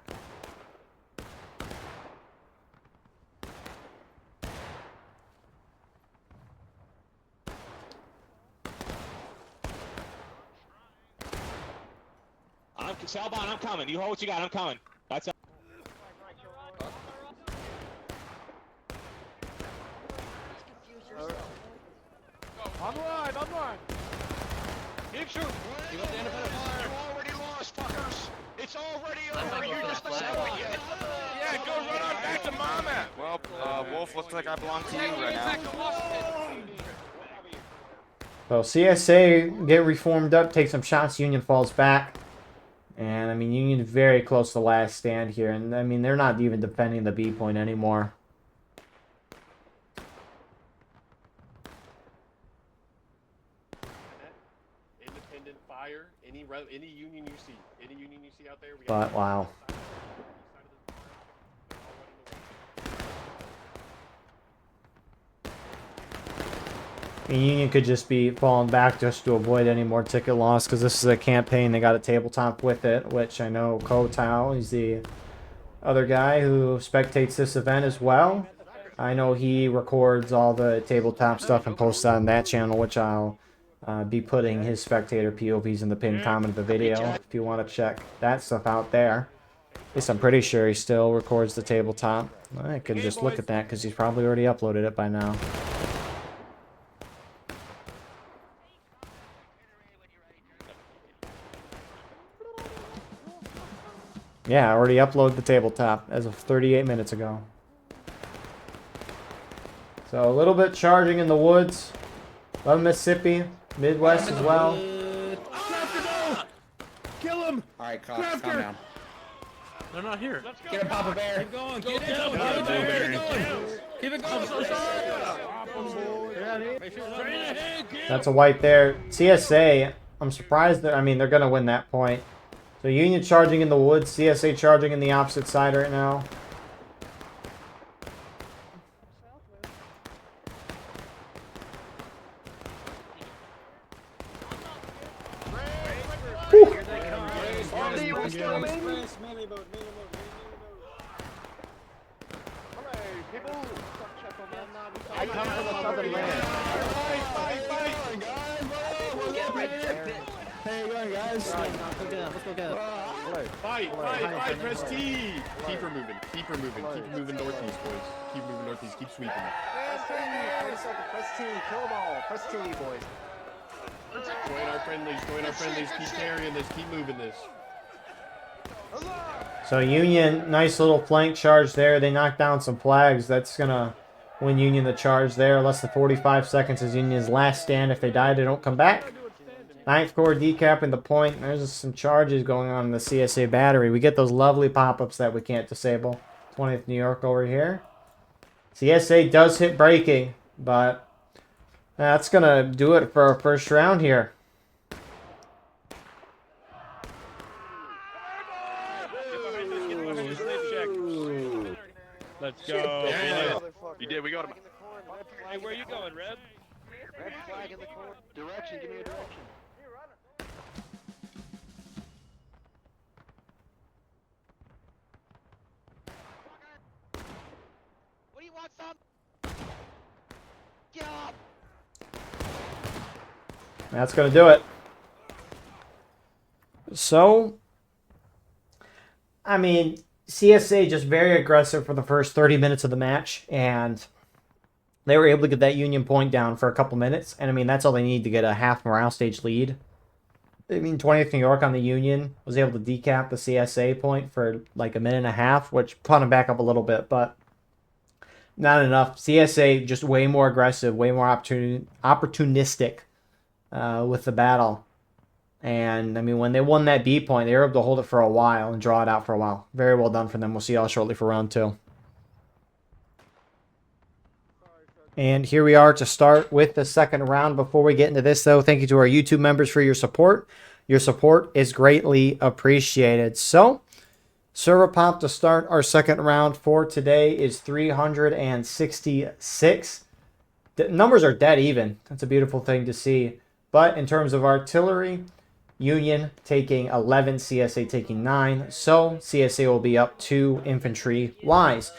Salbon, I'm coming. You hold what you got. I'm coming. That's up. On line. Keep shooting. You already lost, fuckers. It's already over. You're just the second. Yeah, go run on back to mama. Well, Wolf, looks like I belong to you right now. So CSA get reformed up, take some shots. Union falls back. And, I mean, Union very close to last stand here. And, I mean, they're not even defending the B point anymore. independent fire. Any union you see, out there. But wow. I mean, Union could just be falling back just to avoid any more ticket loss, because this is a campaign. They got a tabletop with it, which I know Ko Tao, he's the other guy who spectates this event as well. I know he records all the tabletop stuff and posts on that channel, which I'll be putting his spectator POVs in the pinned comment of the video if you want to check that stuff out there. At least I'm pretty sure he still records the tabletop. I could just look at that because he's probably already uploaded it by now. Yeah, I already uploaded the tabletop as of 38 minutes ago. So a little bit charging in the woods. Love Mississippi, Midwest as well. Kill him! Alright, calm down. They're not here. Get him, Papa Bear. Keep going. Keep it going. Keep it going. That's a wipe there. CSA, I'm surprised that, I mean, they're going to win that point. So Union charging in the woods, CSA charging in the opposite side right now. I come from the southern land. Hey, you going, guys? Let's go get him. Fight, press T. Keep removing northeast, boys. Keep moving northeast, keep sweeping. Press T, kill them all. Press T, boys. Join our friendlies, keep carrying this, keep moving this. So Union, nice little flank charge there. They knocked down some flags. That's going to win Union the charge there. Less than 45 seconds is Union's last stand. If they die, they don't come back. 9th Corps decapping the point. There's some charges going on in the CSA battery. We get those lovely pop-ups that we can't disable. 20th New York over here. CSA does hit braking, but that's going to do it for our first round here. Let's go. Yeah. You did, we got him. Hey, where are you going, Red? Red flag in the corner. Direction, give me a direction. What do you want, son? Get up! That's going to do it. So, I mean, CSA just very aggressive for the first 30 minutes of the match, and they were able to get that Union point down for a couple minutes, and I mean, that's all they need to get a half morale stage lead. I mean, 20th New York on the Union was able to decap the CSA point for like a minute and a half, which put them back up a little bit, but not enough. CSA just way more aggressive, way more opportunistic with the battle. And, I mean, when they won that B point, they were able to hold it for a while and draw it out for a while. Very well done for them. We'll see y'all shortly for round 2. And here we are to start with the second round. Before we get into this, though, thank you to our YouTube members for your support. Your support is greatly appreciated. So, server pop to start our second round for today is 366. The numbers are dead even. That's a beautiful thing to see. But in terms of artillery, Union taking 11, CSA taking 9. So CSA will be up 2 infantry-wise.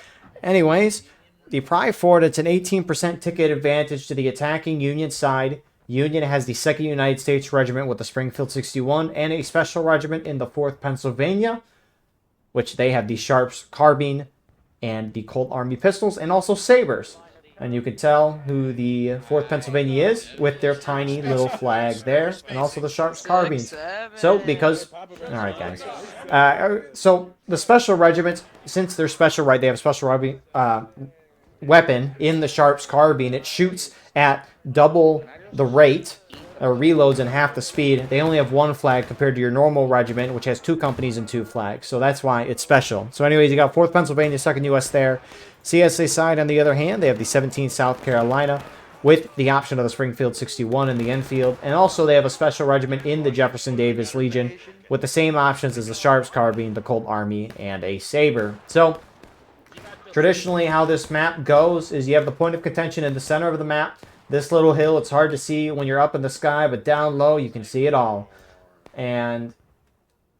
Anyways, the Pry Ford, it's an 18% ticket advantage to the attacking Union side. Union has the 2nd United States Regiment with the Springfield 61 and a special regiment in the 4th Pennsylvania, which they have the Sharps carbine and the Colt Army pistols and also sabers. And you can tell who the 4th Pennsylvania is with their tiny little flag there. And also the Sharps carbines. So, because... Alright, guys. So, the special regiments, since they're special, right, they have a special weapon in the Sharps carbine. It shoots at double the rate, reloads in half the speed. They only have 1 flag compared to your normal regiment, which has 2 companies and 2 flags. So, that's why it's special. So, anyways, you got 4th Pennsylvania, 2nd U.S. there. CSA side, on the other hand, they have the 17th South Carolina with the option of the Springfield 61 in the infield. And also they have a special regiment in the Jefferson Davis Legion with the same options as the Sharps Carbine, the Colt Army, and a Saber. So traditionally how this map goes is you have the point of contention in the center of the map. This little hill, it's hard to see when you're up in the sky, but down low you can see it all. And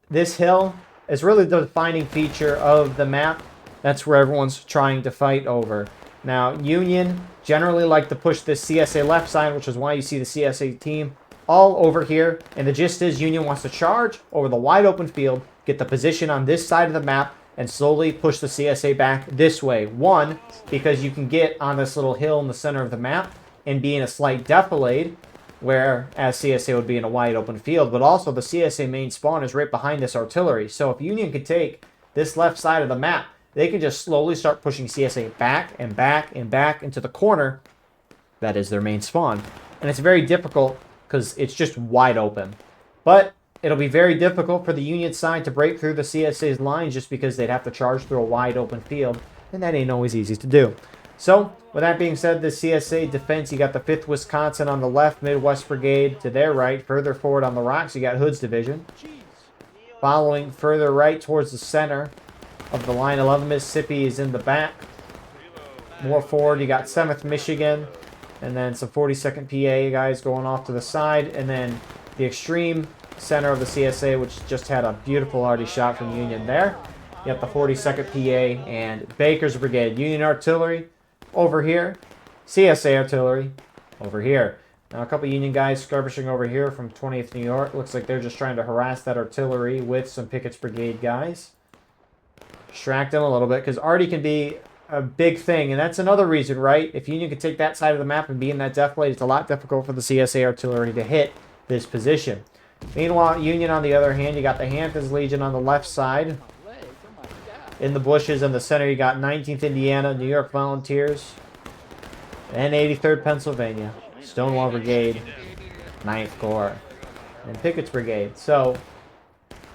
this hill is really the defining feature of the map. That's where everyone's trying to fight over. Now, Union generally like to push this CSA left side, which is why you see the CSA team all over here. And the gist is Union wants to charge over the wide open field, get the position on this side of the map, and slowly push the CSA back this way. One, because you can get on this little hill in the center of the map and be in a slight defilade, whereas CSA would be in a wide open field. But also the CSA main spawn is right behind this artillery. So if Union could take this left side of the map, they can just slowly start pushing CSA back and back and back into the corner. That is their main spawn. And it's very difficult because it's just wide open. But it'll be very difficult for the Union side to break through the CSA's lines just because they'd have to charge through a wide open field. And that ain't always easy to do. So, with that being said, the CSA defense, you got the 5th Wisconsin on the left, Midwest Brigade to their right. Further forward on the rocks, you got Hood's Division. Following further right towards the center of the line, 11 Mississippi is in the back. More forward, you got 7th Michigan. And then some 42nd PA guys going off to the side. And then the extreme center of the CSA, which just had a beautiful arty shot from Union there. You got the 42nd PA and Baker's Brigade. Union Artillery over here. CSA Artillery over here. Now a couple Union guys skirmishing over here from 20th New York. Looks like they're just trying to harass that artillery with some Pickett's Brigade guys. Distract them a little bit because arty can be a big thing. And that's another reason, right? If Union can take that side of the map and be in that defilade, it's a lot difficult for the CSA Artillery to hit this position. Meanwhile, Union, on the other hand, you got the Hamptons Legion on the left side. In the bushes in the center, you got 19th Indiana, New York Volunteers, and 83rd Pennsylvania, Stonewall Brigade, 9th Corps, and Pickett's Brigade. So,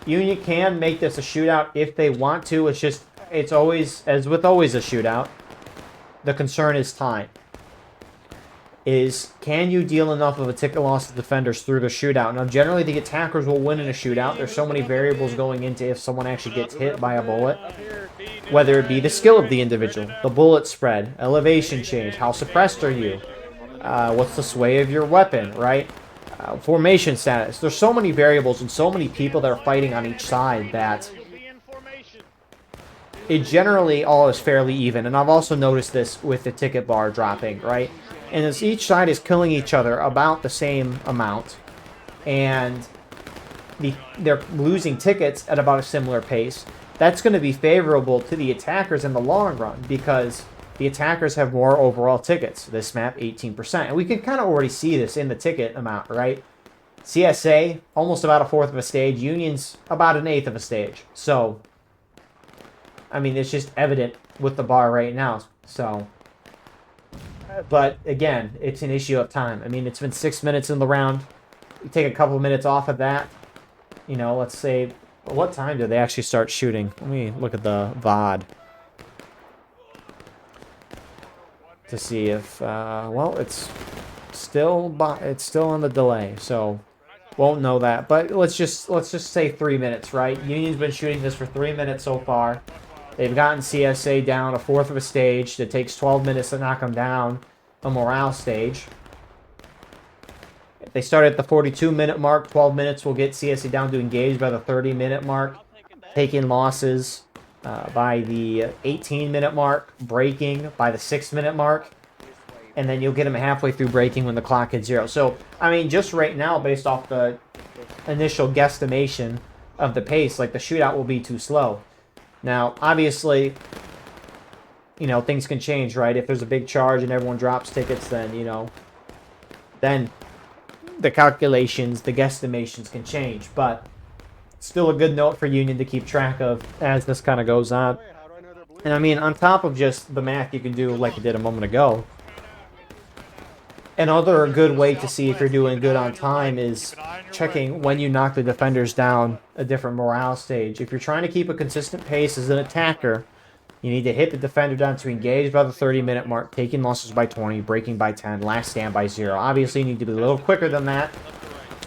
Union can make this a shootout if they want to. It's just, it's always, as with always a shootout, the concern is time. Is, can you deal enough of a ticket loss to defenders through the shootout? Now, generally, the attackers will win in a shootout. There's so many variables going into if someone actually gets hit by a bullet. Whether it be the skill of the individual, the bullet spread, elevation change, how suppressed are you, what's the sway of your weapon, right? Formation status. There's so many variables and so many people that are fighting on each side that it generally all is fairly even. And I've also noticed this with the ticket bar dropping, right? And as each side is killing each other about the same amount, and they're losing tickets at about a similar pace, that's going to be favorable to the attackers in the long run because the attackers have more overall tickets. This map, 18%. And we can kind of already see this in the ticket amount, right? CSA, almost about a 1/4 of a stage. Union's about an 1/8 of a stage. So, I mean, it's just evident with the bar right now. So, but again, it's an issue of time. I mean, it's been 6 minutes in the round. You take a couple of minutes off of that. You know, let's say, what time did they actually start shooting? Let me look at the VOD to see if, well, it's still on the delay, so won't know that. But let's just say 3 minutes, right? Union's been shooting this for 3 minutes so far. They've gotten CSA down a 1/4 of a stage. It takes 12 minutes to knock them down a morale stage. If they start at the 42-minute mark, 12 minutes will get CSA down to engage by the 30-minute mark. Taking losses by the 18-minute mark. Breaking by the 6-minute mark. And then you'll get them halfway through breaking when the clock hits 0. So, I mean, just right now, based off the initial guesstimation of the pace, like the shootout will be too slow. Now, obviously, you know, things can change, right? If there's a big charge and everyone drops tickets, then, you know, then the calculations, the guesstimations can change. But still a good note for Union to keep track of as this kind of goes on. And, I mean, on top of just the math you can do like I did a moment ago, another good way to see if you're doing good on time is checking when you knock the defenders down a different morale stage. If you're trying to keep a consistent pace as an attacker, You need to hit the defender down to engage by the 30-minute mark, taking losses by 20, breaking by 10, last stand by 0. Obviously, you need to be a little quicker than that,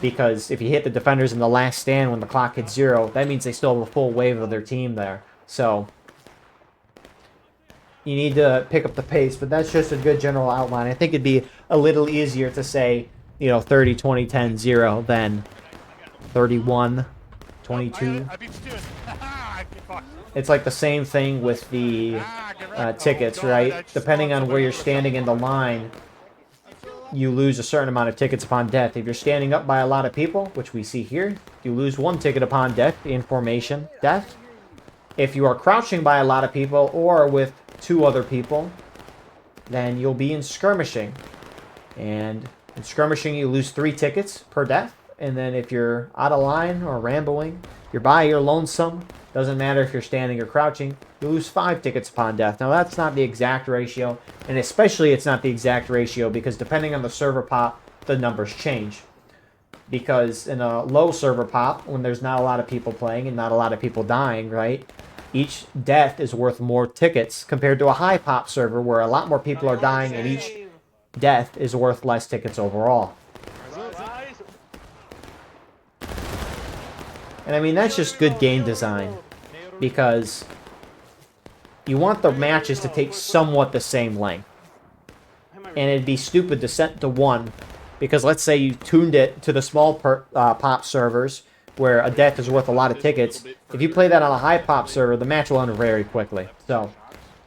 because if you hit the defenders in the last stand when the clock hits 0, that means they still have a full wave of their team there. So you need to pick up the pace, but that's just a good general outline. I think it'd be a little easier to say, 30, 20, 10, 0 than 31, 22. It's like the same thing with the tickets, right? Depending on where you're standing in the line, you lose a certain amount of tickets upon death. If you're standing up by a lot of people, which we see here, you lose 1 ticket upon death, in formation, death. If you are crouching by a lot of people or with 2 other people, then you'll be in skirmishing. And in skirmishing, you lose 3 tickets per death. And then if you're out of line or rambling, you're by, you're lonesome, doesn't matter if you're standing or crouching, you lose 5 tickets upon death. Now, that's not the exact ratio, and especially it's not the exact ratio because depending on the server pop, the numbers change. Because in a low server pop, when there's not a lot of people playing and not a lot of people dying, right, each death is worth more tickets compared to a high pop server where a lot more people are dying and each death is worth less tickets overall. And I mean, that's just good game design, because you want the matches to take somewhat the same length. And it'd be stupid to set to 1, because let's say you tuned it to the small pop servers, where a death is worth a lot of tickets. If you play that on a high pop server, the match will end very quickly. So,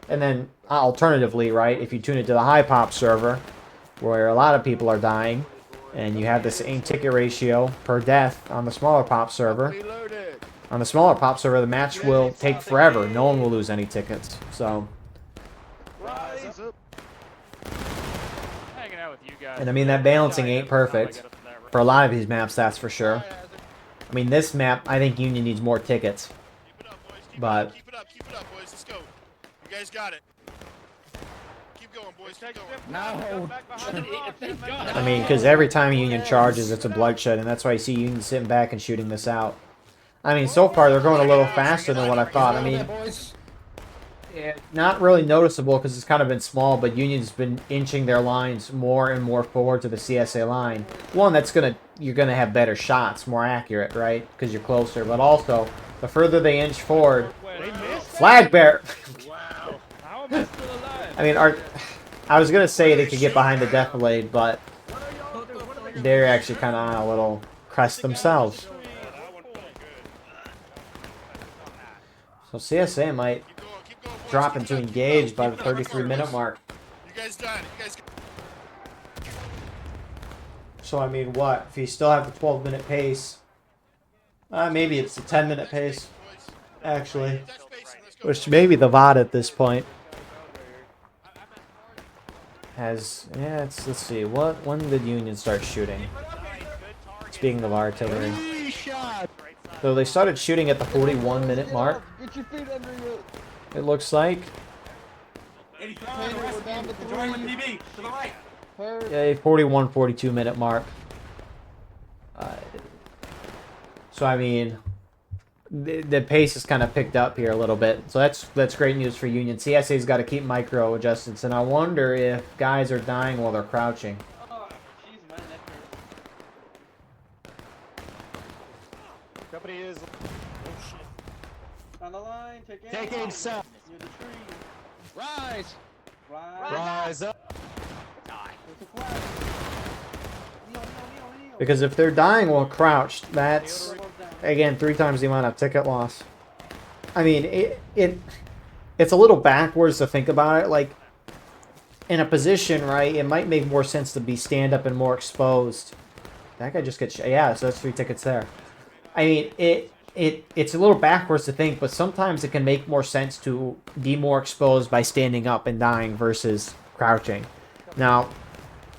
and then alternatively, right, if you tune it to the high pop server, where a lot of people are dying, and you have the same ticket ratio per death on the smaller pop server. On the smaller pop server, the match will take forever. No one will lose any tickets. So, and I mean, that balancing ain't perfect for a lot of these maps, that's for sure. I mean, this map, I think Union needs more tickets. But keep it up, boys. Let's go. You guys got it. Keep going, boys. Keep going. No. I mean, because every time Union charges, it's a bloodshed, and that's why you see Union sitting back and shooting this out. I mean, so far they're going a little faster than what I thought. I mean, not really noticeable because it's kind of been small, but Union's been inching their lines more and more forward to the CSA line. One, you're gonna have better shots, more accurate, right? Because you're closer. But also, the further they inch forward, flag bearer. I mean, I was gonna say they could get behind the death blade, but they're actually kind of on a little crest themselves. So CSA might drop into engage by the 33-minute mark. You guys got it. You guys. So I mean, what if you still have the 12-minute pace? Maybe it's the 10-minute pace, actually, which may be the VOD at this point. Let's see, when did Union start shooting? Speaking of artillery. So they started shooting at the 41-minute mark. Get your feet under you. It looks like. We're down to 3. Yeah, 41, 42-minute mark. So I mean, the pace has kind of picked up here a little bit. So that's great news for Union. CSA's got to keep micro adjustments, and I wonder if guys are dying while they're crouching. Company is on the line. Take aim south. Near the tree. Rise. Rise up. Because if they're dying while crouched, that's, again, 3 times the amount of ticket loss. I mean, it's a little backwards to think about it. Like, in a position, right, it might make more sense to be stand up and more exposed. That guy just gets, yeah, so that's 3 tickets there. I mean, it's a little backwards to think, but sometimes it can make more sense to be more exposed by standing up and dying versus crouching. Now,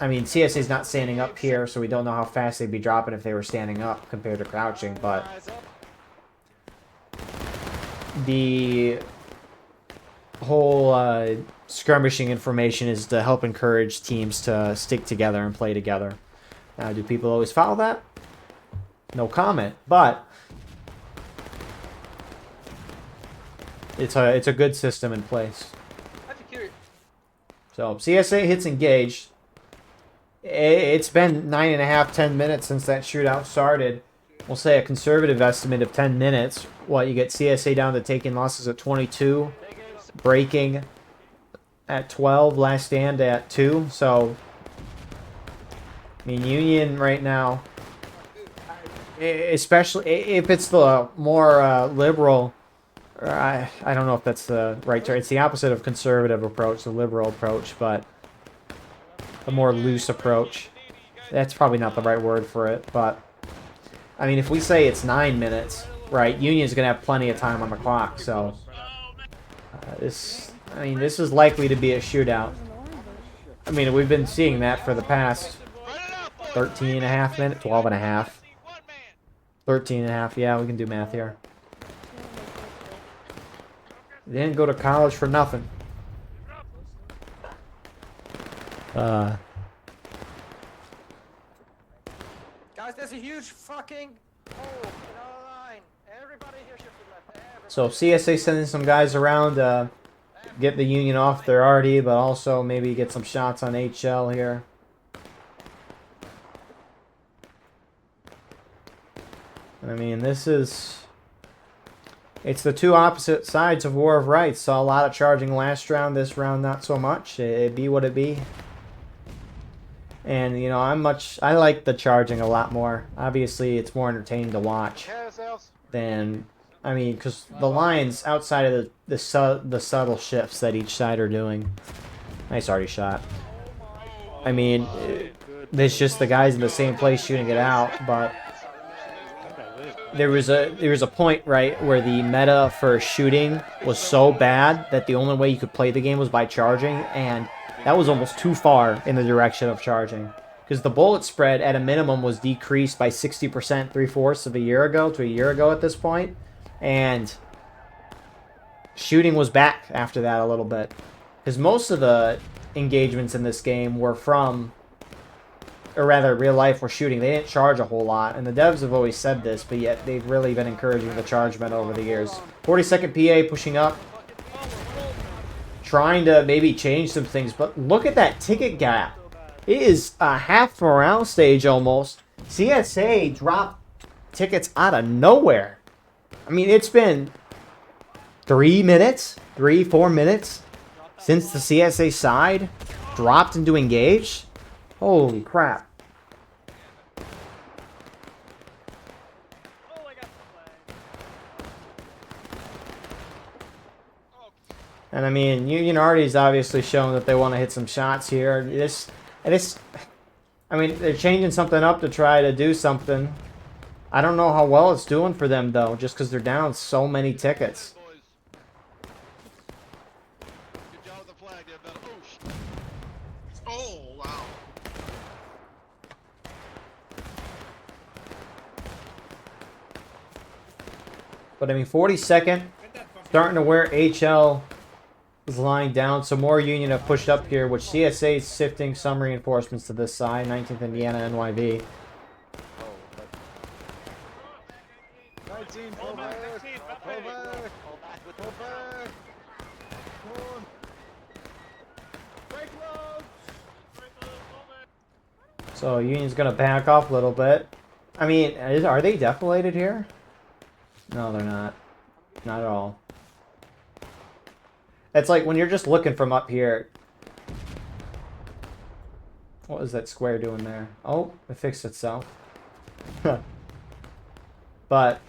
I mean, CSA's not standing up here, so we don't know how fast they'd be dropping if they were standing up compared to crouching, but the whole skirmishing information is to help encourage teams to stick together and play together. Now, do people always follow that? No comment, but It's a good system in place. So CSA hits engaged. It's been 9.5, 10 minutes since that shootout started. We'll say a conservative estimate of 10 minutes. What, you get CSA down to taking losses at 22, breaking at 12, last stand at 2. So, I mean, Union right now, especially if it's the more liberal, I don't know if that's the right term. It's the opposite of conservative approach, the liberal approach, but the more loose approach. That's probably not the right word for it, but I mean, if we say it's 9 minutes, right, Union's going to have plenty of time on the clock, so this is likely to be a shootout. I mean, we've been seeing that for the past 13.5 minutes, 12.5. 13.5, yeah, we can do math here. They didn't go to college for nothing. Guys, there's a huge fucking hole in our line. Everybody here should be left. So CSA sending some guys around to get the Union off their RD, but also maybe get some shots on HL here. I mean, it's the two opposite sides of War of Rights. Saw a lot of charging last round, this round not so much. It be what it be. And, you know, I like the charging a lot more. Obviously, it's more entertaining to watch than, I mean, because the lines outside of the subtle shifts that each side are doing. Nice already shot. I mean, it's just the guys in the same place shooting it out, but there was a point, right, where the meta for shooting was so bad that the only way you could play the game was by charging, and that was almost too far in the direction of charging. Because the bullet spread, at a minimum, was decreased by 60% 3/4 of a year ago to a year ago at this point. And shooting was back after that a little bit. Because most of the engagements in this game were from, or rather, real life were shooting. They didn't charge a whole lot. And the devs have always said this, but yet they've really been encouraging the chargement over the years. 42nd PA pushing up. Trying to maybe change some things, but look at that ticket gap. It is a half morale stage almost. CSA dropped tickets out of nowhere. I mean, it's been 3 minutes, 4 minutes since the CSA side dropped into engage. Holy crap. And I mean, Union Arty's obviously shown that they want to hit some shots here. I mean, they're changing something up to try to do something. I don't know how well it's doing for them, though, just because they're down so many tickets. Oh, wow. But I mean, 42nd, starting to wear HL is lying down. Some more Union have pushed up here, which CSA is shifting some reinforcements to this side. 19th Indiana, NYV. 19, pull back, pull back, pull back. Break loads. So Union's going to back off a little bit. I mean, are they defilated here? No, they're not. Not at all. It's like when you're just looking from up here. What is that square doing there? Oh, it fixed itself. But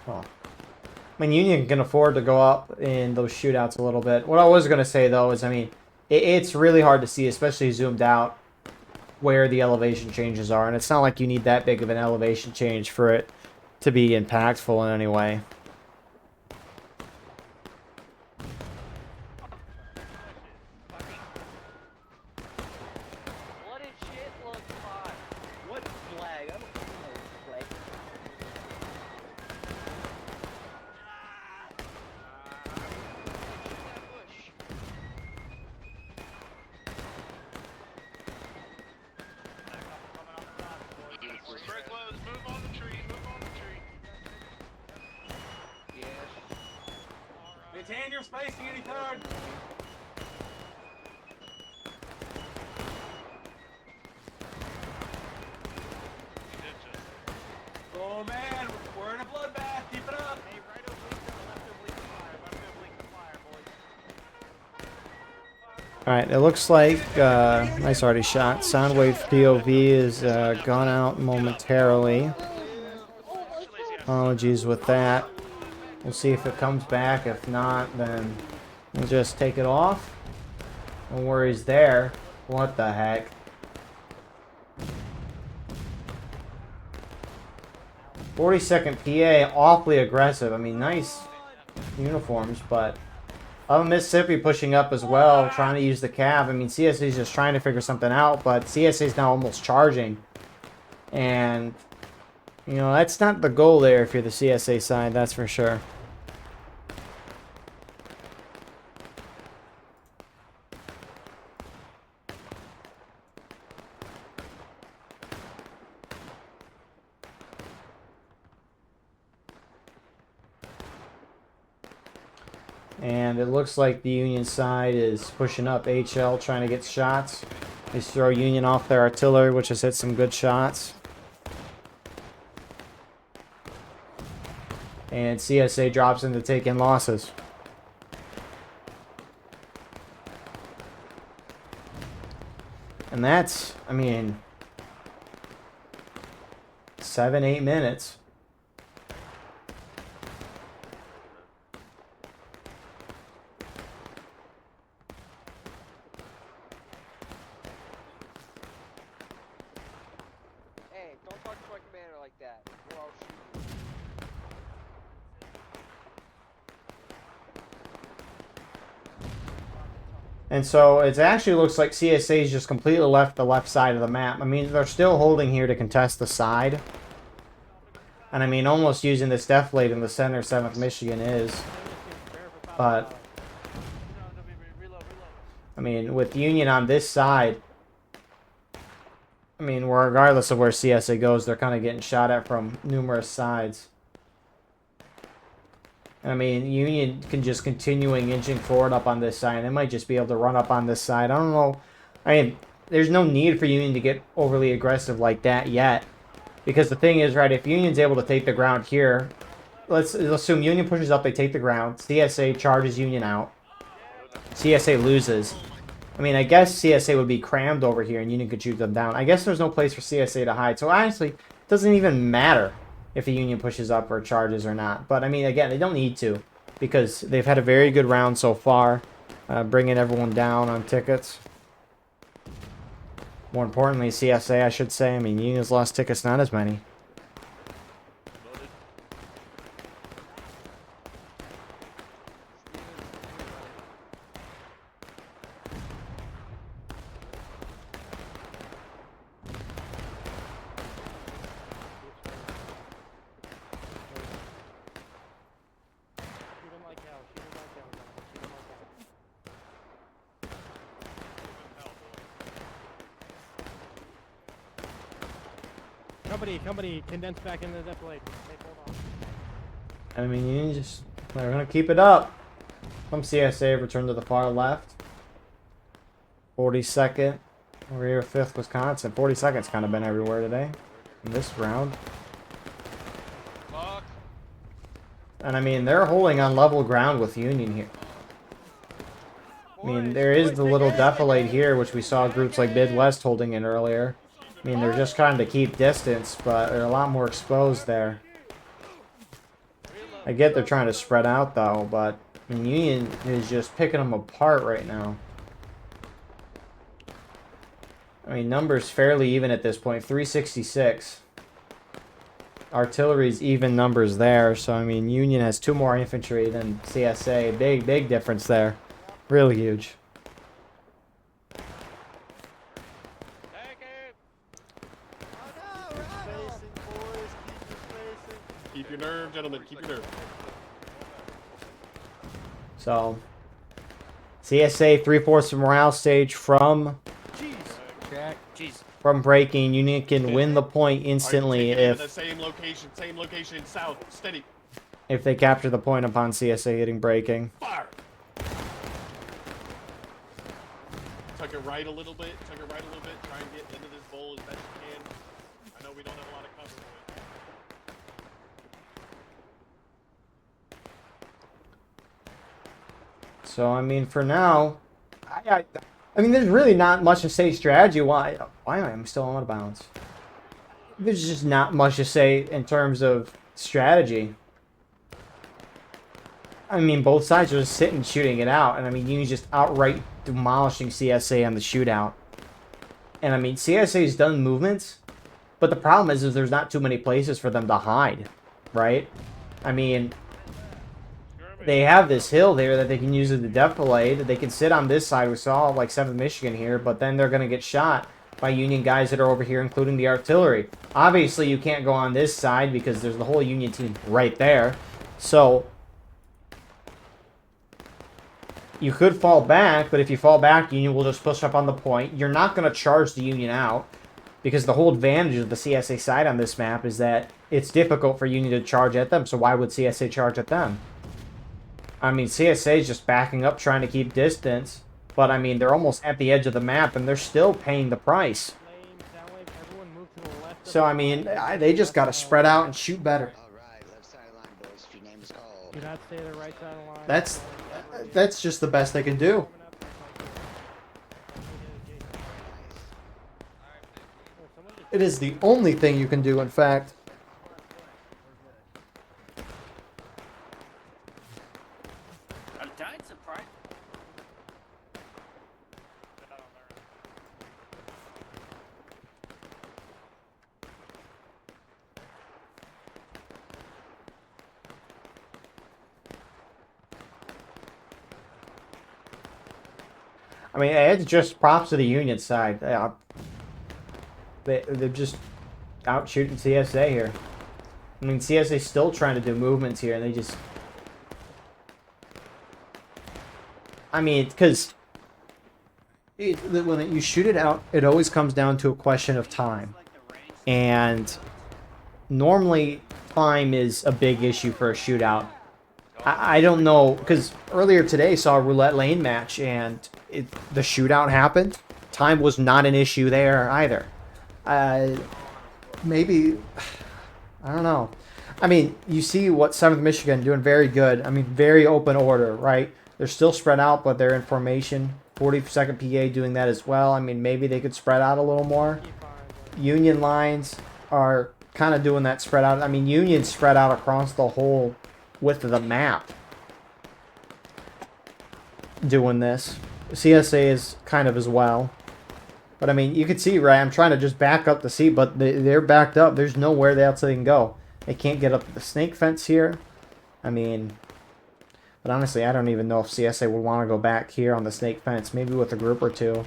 oh. I mean, Union can afford to go up in those shootouts a little bit. What I was going to say, though, is, I mean, it's really hard to see, especially zoomed out, where the elevation changes are. And it's not like you need that big of an elevation change for it to be impactful in any way. What if shit looks hot? What flag? I don't know flag. Break loads, move on Maintain your spacing, 83rd. Oh man, we're in a bloodbath. Keep it up. Hey, right oblique to the left oblique to fire. Left oblique to fire, boys. Alright, it looks like, nice already shot. Soundwave POV is gone out momentarily. Apologies with that. We'll see if it comes back. If not, then we'll just take it off. No worries there. What the heck? '42nd PA, awfully aggressive. I mean, nice uniforms, but Mississippi pushing up as well, trying to use the cab. I mean, CSA is just trying to figure something out, but CSA is now almost charging. And, you know, that's not the goal there if you're the CSA side, that's for sure. And it looks like the Union side is pushing up HL, trying to get shots. They throw Union off their artillery, which has hit some good shots. And CSA drops into taking losses. And that's, I mean, 7-8 minutes. Hey, don't talk to my commander like that. Or I'll shoot you. And so it actually looks like CSA's just completely left the left side of the map. I mean, they're still holding here to contest the side. And I mean, almost using this deflate in the center, 7th Michigan is. But, I mean, with Union on this side, I mean, regardless of where CSA goes, they're kind of getting shot at from numerous sides. I mean, Union can just continuing inching forward up on this side. They might just be able to run up on this side. I don't know. I mean, there's no need for Union to get overly aggressive like that yet. Because the thing is, right, if Union's able to take the ground here, let's assume Union pushes up, they take the ground. CSA charges Union out. CSA loses. I mean, I guess CSA would be crammed over here and Union could shoot them down. I guess there's no place for CSA to hide. So honestly, it doesn't even matter if the Union pushes up or charges or not. But I mean, again, they don't need to because they've had a very good round so far, bringing everyone down on tickets. More importantly, CSA, I should say. I mean, Union's lost tickets, not as many. Company, condense back into the deflate. I mean, Union just, they're going to keep it up. Some CSA return to the far left. 42nd, rear 5th Wisconsin. 42nd's kind of been everywhere today in this round. Fuck. And I mean, they're holding on level ground with Union here. I mean, there is the little defilade here, which we saw groups like Midwest holding in earlier. I mean, they're just trying to keep distance, but they're a lot more exposed there. I get they're trying to spread out, though, but I mean, Union is just picking them apart right now. I mean, numbers fairly even at this point. 366. Artillery's even numbers there, so I mean, Union has 2 more infantry than CSA. Big difference there. Really huge. Keep your nerve, gentlemen. Keep your nerve. So, CSA 3/4 morale stage from breaking. Union can win the point instantly if the same location south, steady. if they capture the point upon CSA hitting braking. Fire! Tuck it right a little bit. Tuck it right a little bit. Try and get into this bowl as best you can. I know we don't have a lot of cover. So, I mean, for now, I mean, there's really not much to say strategy. Why am I still out of bounds? There's just not much to say in terms of strategy. I mean, both sides are just sitting shooting it out. And, I mean, Union's just outright demolishing CSA on the shootout. And, I mean, CSA's done movements. But the problem is there's not too many places for them to hide. Right? I mean, they have this hill there that they can use as the defilade. They can sit on this side. We saw, like, 7th Michigan here. But then they're going to get shot by Union guys that are over here, including the artillery. Obviously, you can't go on this side because there's the whole Union team right there. So you could fall back, but if you fall back, Union will just push up on the point. You're not going to charge the Union out because the whole advantage of the CSA side on this map is that it's difficult for Union to charge at them. So why would CSA charge at them? I mean, CSA is just backing up, trying to keep distance. But, I mean, they're almost at the edge of the map, and they're still paying the price. So, I mean, they just got to spread out and shoot better. Do not stay the right side of the line. That's just the best they can do. It is the only thing you can do, in fact. I mean, it's just props to the Union side. They're just out shooting CSA here. I mean, CSA's still trying to do movements here, and they just... I mean, because when you shoot it out, it always comes down to a question of time. And normally, time is a big issue for a shootout. I don't know, because earlier today saw a roulette lane match, and the shootout happened. Time was not an issue there either. Maybe, I don't know. I mean, you see what 7th Michigan doing very good. I mean, very open order, right? They're still spread out, but they're in formation. 42nd PA doing that as well. I mean, maybe they could spread out a little more. Union lines are kind of doing that spread out. I mean, Union spread out across the whole width of the map doing this. CSA is kind of as well. But, I mean, you can see, right, I'm trying to just back up the seat, but they're backed up. There's nowhere else they can go. They can't get up the snake fence here. I mean, but honestly, I don't even know if CSA would want to go back here on the snake fence. Maybe with a group or two.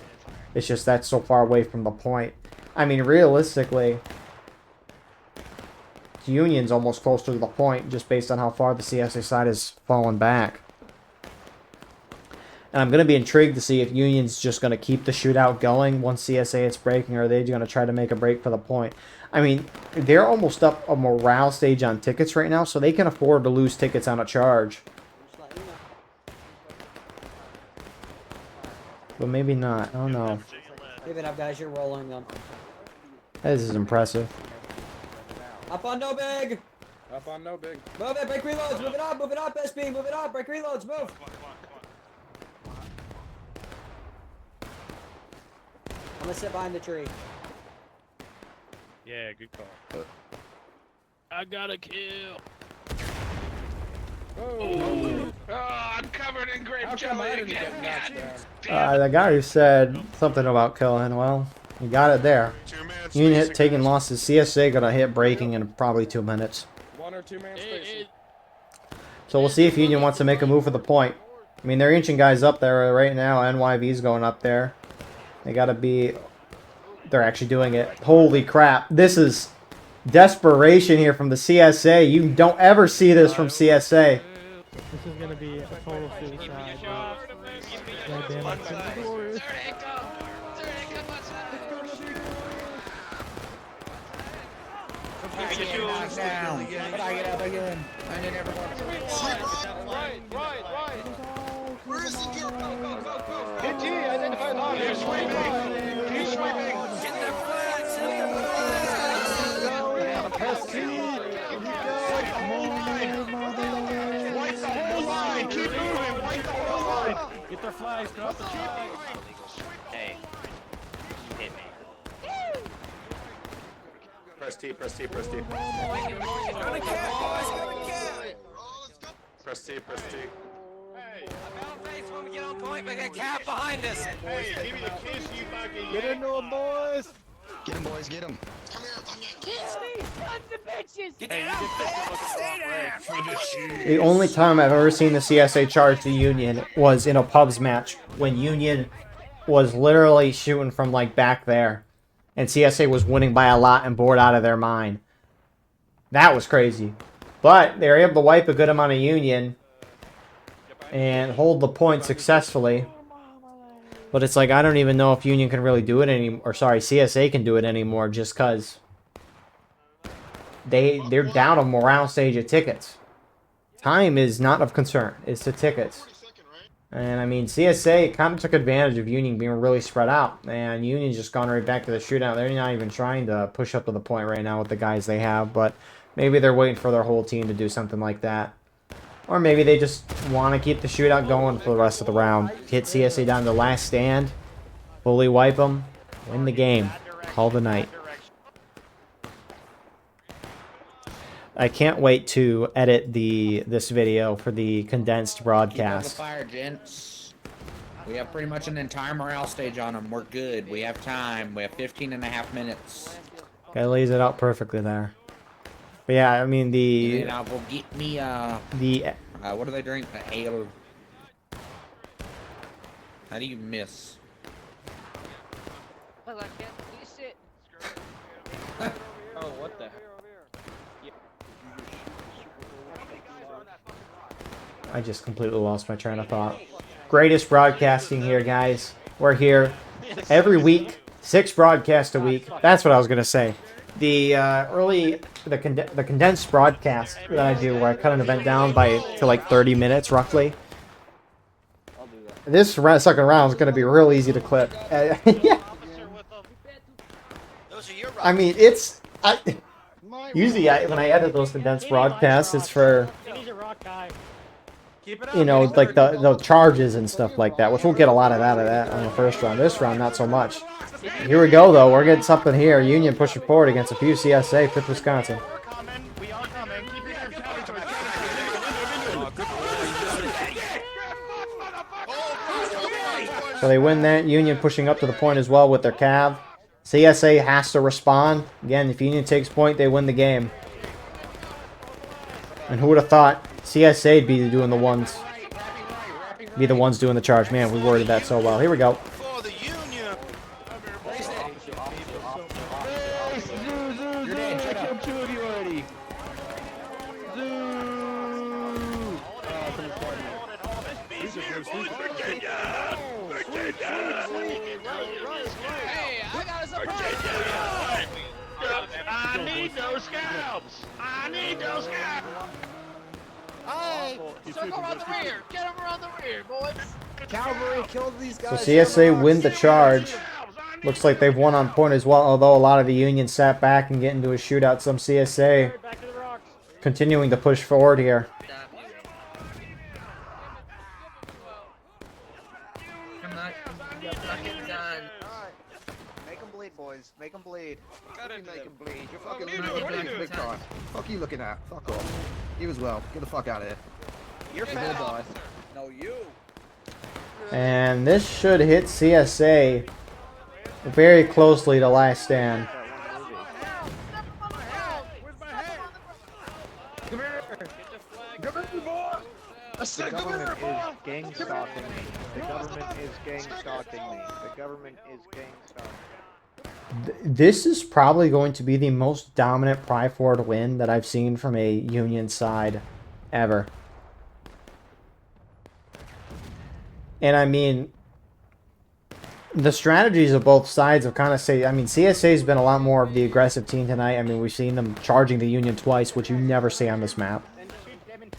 It's just that's so far away from the point. I mean, realistically, Union's almost closer to the point just based on how far the CSA side has fallen back. And I'm going to be intrigued to see if Union's just going to keep the shootout going once CSA is breaking, or are they going to try to make a break for the point? I mean, they're almost up a morale stage on tickets right now, so they can afford to lose tickets on a charge. But maybe not. I don't know. Give it up, guys. You're rolling them. This is impressive. Up on no big. Up on no big. Move it. Break reloads. Move it up. Move it up, SB. Move it up. Break reloads. Move. I'm gonna sit behind the tree. Yeah, good call. I got a kill. Oh, I'm covered in grape jelly again. The guy who said something about killing, well, you got it there. Union hit taking losses. CSA gonna hit breaking in probably 2 minutes. 1 or 2 man spaces. So we'll see if Union wants to make a move for the point. I mean, they're inching guys up there right now. NYV's going up there. They gotta be... They're actually doing it. Holy crap. This is desperation here from the CSA. You don't ever see this from CSA. This is gonna be a total suicide. Knocked down. But I get up again. I did everyone. Right. Where is he? Get Hit T, identify the Keep sweeping. Keep sweeping. Get their flags. Hit their flags. Press T. Wipe the whole line. Wipe the whole line. Keep moving. Wipe the whole line. Get their flags, drop the flag. Hey. Hit me. Press T, press T, press T. Press T, press T. Hey, When we get on point, we got cat behind us. hey, give me a kiss, you fucking Get into him, boys. Get him, boys, get him. The only time I've ever seen the CSA charge the Union was in a pubs match when Union was literally shooting from like back there and CSA was winning by a lot and bored out of their mind. That was crazy. But they were able to wipe a good amount of Union and hold the point successfully. But it's like, I don't even know if Union can really do it anymore. Or sorry, CSA can do it anymore just because they're down a morale stage of tickets. Time is not of concern. It's the tickets. And I mean, CSA kind of took advantage of Union being really spread out. And Union's just gone right back to the shootout. They're not even trying to push up to the point right now with the guys they have. But maybe they're waiting for their whole team to do something like that. Or maybe they just want to keep the shootout going for the rest of the round. Hit CSA down to the last stand. Fully wipe them. Win the game. Call the night. I can't wait to edit this video for the condensed broadcast. Keep on the fire, gents. We have pretty much an entire morale stage on them. We're good. We have time. We have 15.5 minutes. Guy lays it out perfectly there. But yeah, I mean the... And I'll go get me what do they drink? The ale. How do you miss? Well, I can't really sit. Oh, what the heck? I just completely lost my train of thought. Greatest broadcasting here, guys. We're here every week. 6 broadcasts a week. That's what I was going to say. The the condensed broadcast that I do, where I cut an event down to like 30 minutes roughly. This second round is going to be real easy to clip. Yeah. I mean, it's usually when I edit those condensed broadcasts, it's for like the charges and stuff like that, which we'll get a lot of that on the first round. This round, not so much. Here we go, though. We're getting something here. Union pushing forward against a few CSA, 5th Wisconsin. we are coming. Keep your counter So they win that. Union pushing up to the point as well with their Cav. CSA has to respond. Again, if Union takes point, they win the game. And who would have thought CSA'd be doing the ones doing the charge? Man, we worded that so well. Here we go. Hey, I got a surprise! I need those scalps. I need those scalps. Hey, circle around the rear. Get them around the rear, boys. Cavalry killed these So guys. CSA win the charge. Looks like they've won on point as well, although a lot of the Union sat back and get into a shootout. Some CSA continuing to push forward here. Make them bleed, boys. Make them bleed. Fucking make them bleed. You're fucking looking big time. Fuck you looking at. Fuck off. You as well. Get the fuck out of here. You're fat. No, you. And this should hit CSA very closely to last stand. The government is gang stalking me. The government is gang stalking me. The government is gang stalking. This is probably going to be the most dominant Pry Ford win that I've seen from a Union side ever. And I mean, the strategies of both sides have kind of say. I mean, CSA's been a lot more of the aggressive team tonight. I mean, we've seen them charging the Union twice, which you never see on this map.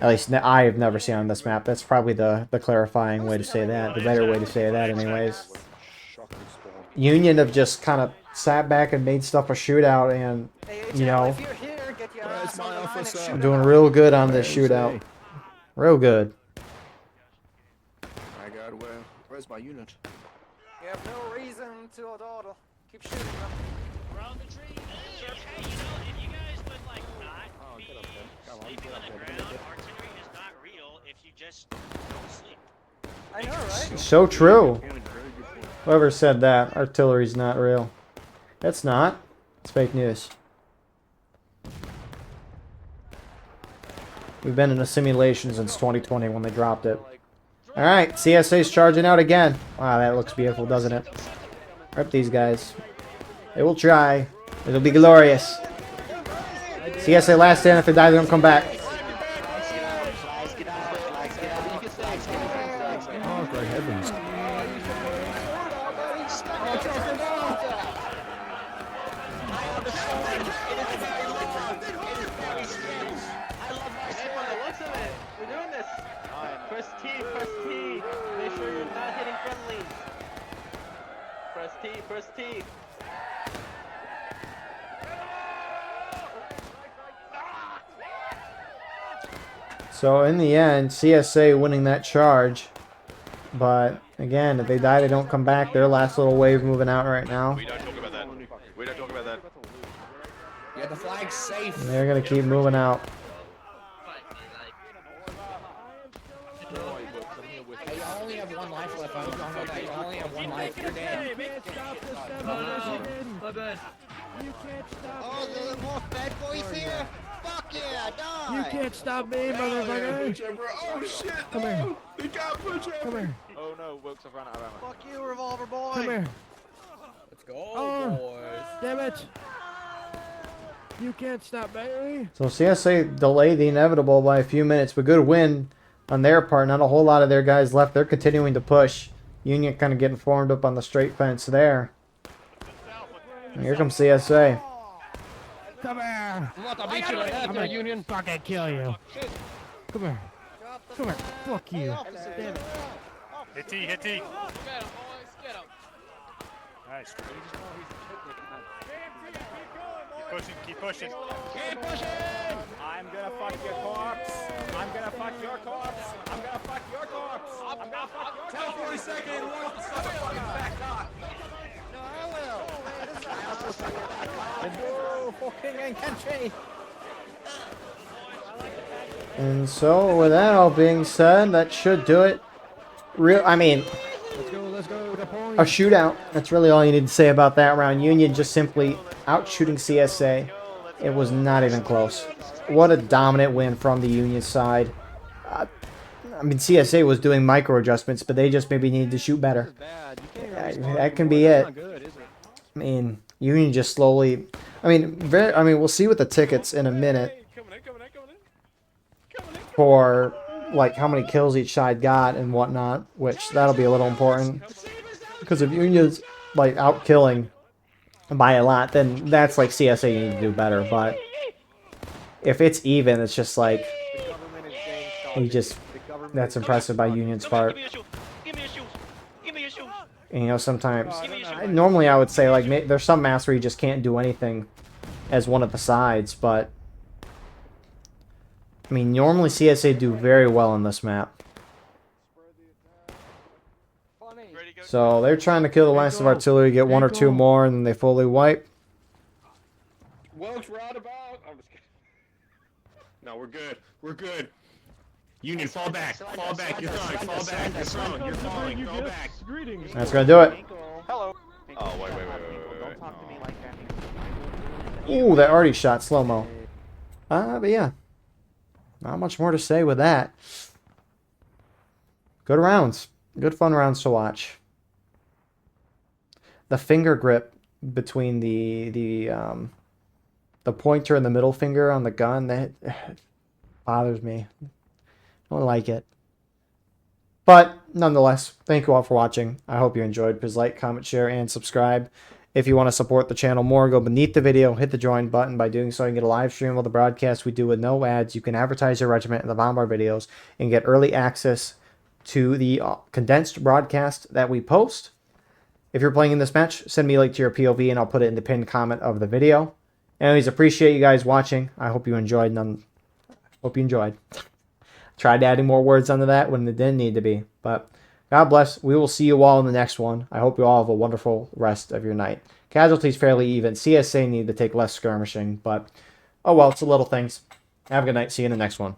At least I have never seen on this map. That's probably the clarifying way to say that. The better way to say that, anyways. Union have just kind of sat back and made stuff a shootout, and you know, doing real good on this shootout. Real good. My God, where's my unit? You have no reason to dawdle. Keep shooting them. Around the tree. Hey, you know, if you guys would like not be sleeping on the ground, artillery is not real if you just go to sleep. I know, right? So true. Whoever said that, artillery's not real. It's not. It's fake news. We've been in a simulation since 2020 when they dropped it. Alright, CSA's charging out again. Wow, that looks beautiful, doesn't it? Rip these guys. They will try. It'll be glorious. CSA last stand. If they die, they don't come back. Oh, great heavens. Press T. So in the end, CSA winning that charge. But again, if they die, they don't come back. Their last little wave moving out right now. We don't talk about that. We don't talk about that. Yeah, the flag's safe. And they're gonna keep moving out. Hey, you only have one life left. I'm talking about that. You only have one life. You're dead. You can't stop Oh, the more bad boys here? Fuck yeah, die! You can't stop me, motherfucker! Oh shit! Come here. They got push Come here. Oh no, Wilkes have run out of ammo. Fuck you, revolver boy! Come here. Let's go, Oh, boys. damn it! You can't stop me! So CSA delayed the inevitable by a few minutes, but good win on their part. Not a whole lot of their guys left. They're continuing to push. Union kind of getting formed up on the straight fence there. And here comes CSA. Come here! I'm about to beat you to death, I'm gonna Union. fucking kill you. Come here. Come here. Fuck you. Damn it. Hit T, hit T. Get him, boys. Get him. Nice. Keep pushing. Keep pushing! I'm gonna fuck your corpse! I'm gonna fuck your corpse! I'm gonna fuck your corpse! I'm gonna fuck your corpse! Tell 42nd, what the fucking back up! No, I will! Go fucking in country! And so with that all being said, that should do it. I mean, Let's go, the point. a shootout. That's really all you need to say about that round. Union just simply outshooting CSA. It was not even close. What a dominant win from the Union side. I mean, CSA was doing micro adjustments, but they just maybe needed to shoot better. That can be it. I mean, Union just slowly. I mean, we'll see with the tickets in a minute for like how many kills each side got and whatnot, which that'll be a little important. Because if Union's like out killing by a lot, then that's like CSA you need to do better. But if it's even, it's just like that's impressive by Union's part. And, you know, sometimes normally I would say like there's some maps where you just can't do anything as one of the sides, but I mean normally CSA do very well on this map. So they're trying to kill the last of artillery, get one or two more, and then they fully wipe. Wilkes, we're out about! I'm just kidding. No, we're good. We're good. Union, fall back. Fall back. You're throwing. Fall back. You're throwing. You're falling. Go back. That's gonna do it. Hello. Oh, wait. Don't talk to me like that. Ooh, that already shot slow-mo. But yeah. Not much more to say with that. Good rounds. Good fun rounds to watch. The finger grip between the pointer and the middle finger on the gun, that bothers me. I don't like it. But nonetheless, thank you all for watching. I hope you enjoyed. Please like, comment, share, and subscribe. If you want to support the channel more, go beneath the video, hit the join button. By doing so, you can get a live stream of the broadcast we do with no ads. You can advertise your regiment in the bottom of our videos and get early access to the condensed broadcast that we post. If you're playing in this match, send me a link to your POV and I'll put it in the pinned comment of the video. Anyways, appreciate you guys watching. I hope you enjoyed. Hope you enjoyed. Tried adding more words onto that when it didn't need to be. But God bless. We will see you all in the next one. I hope you all have a wonderful rest of your night. Casualties fairly even. CSA need to take less skirmishing, but oh well, it's the little things. Have a good night. See you in the next one.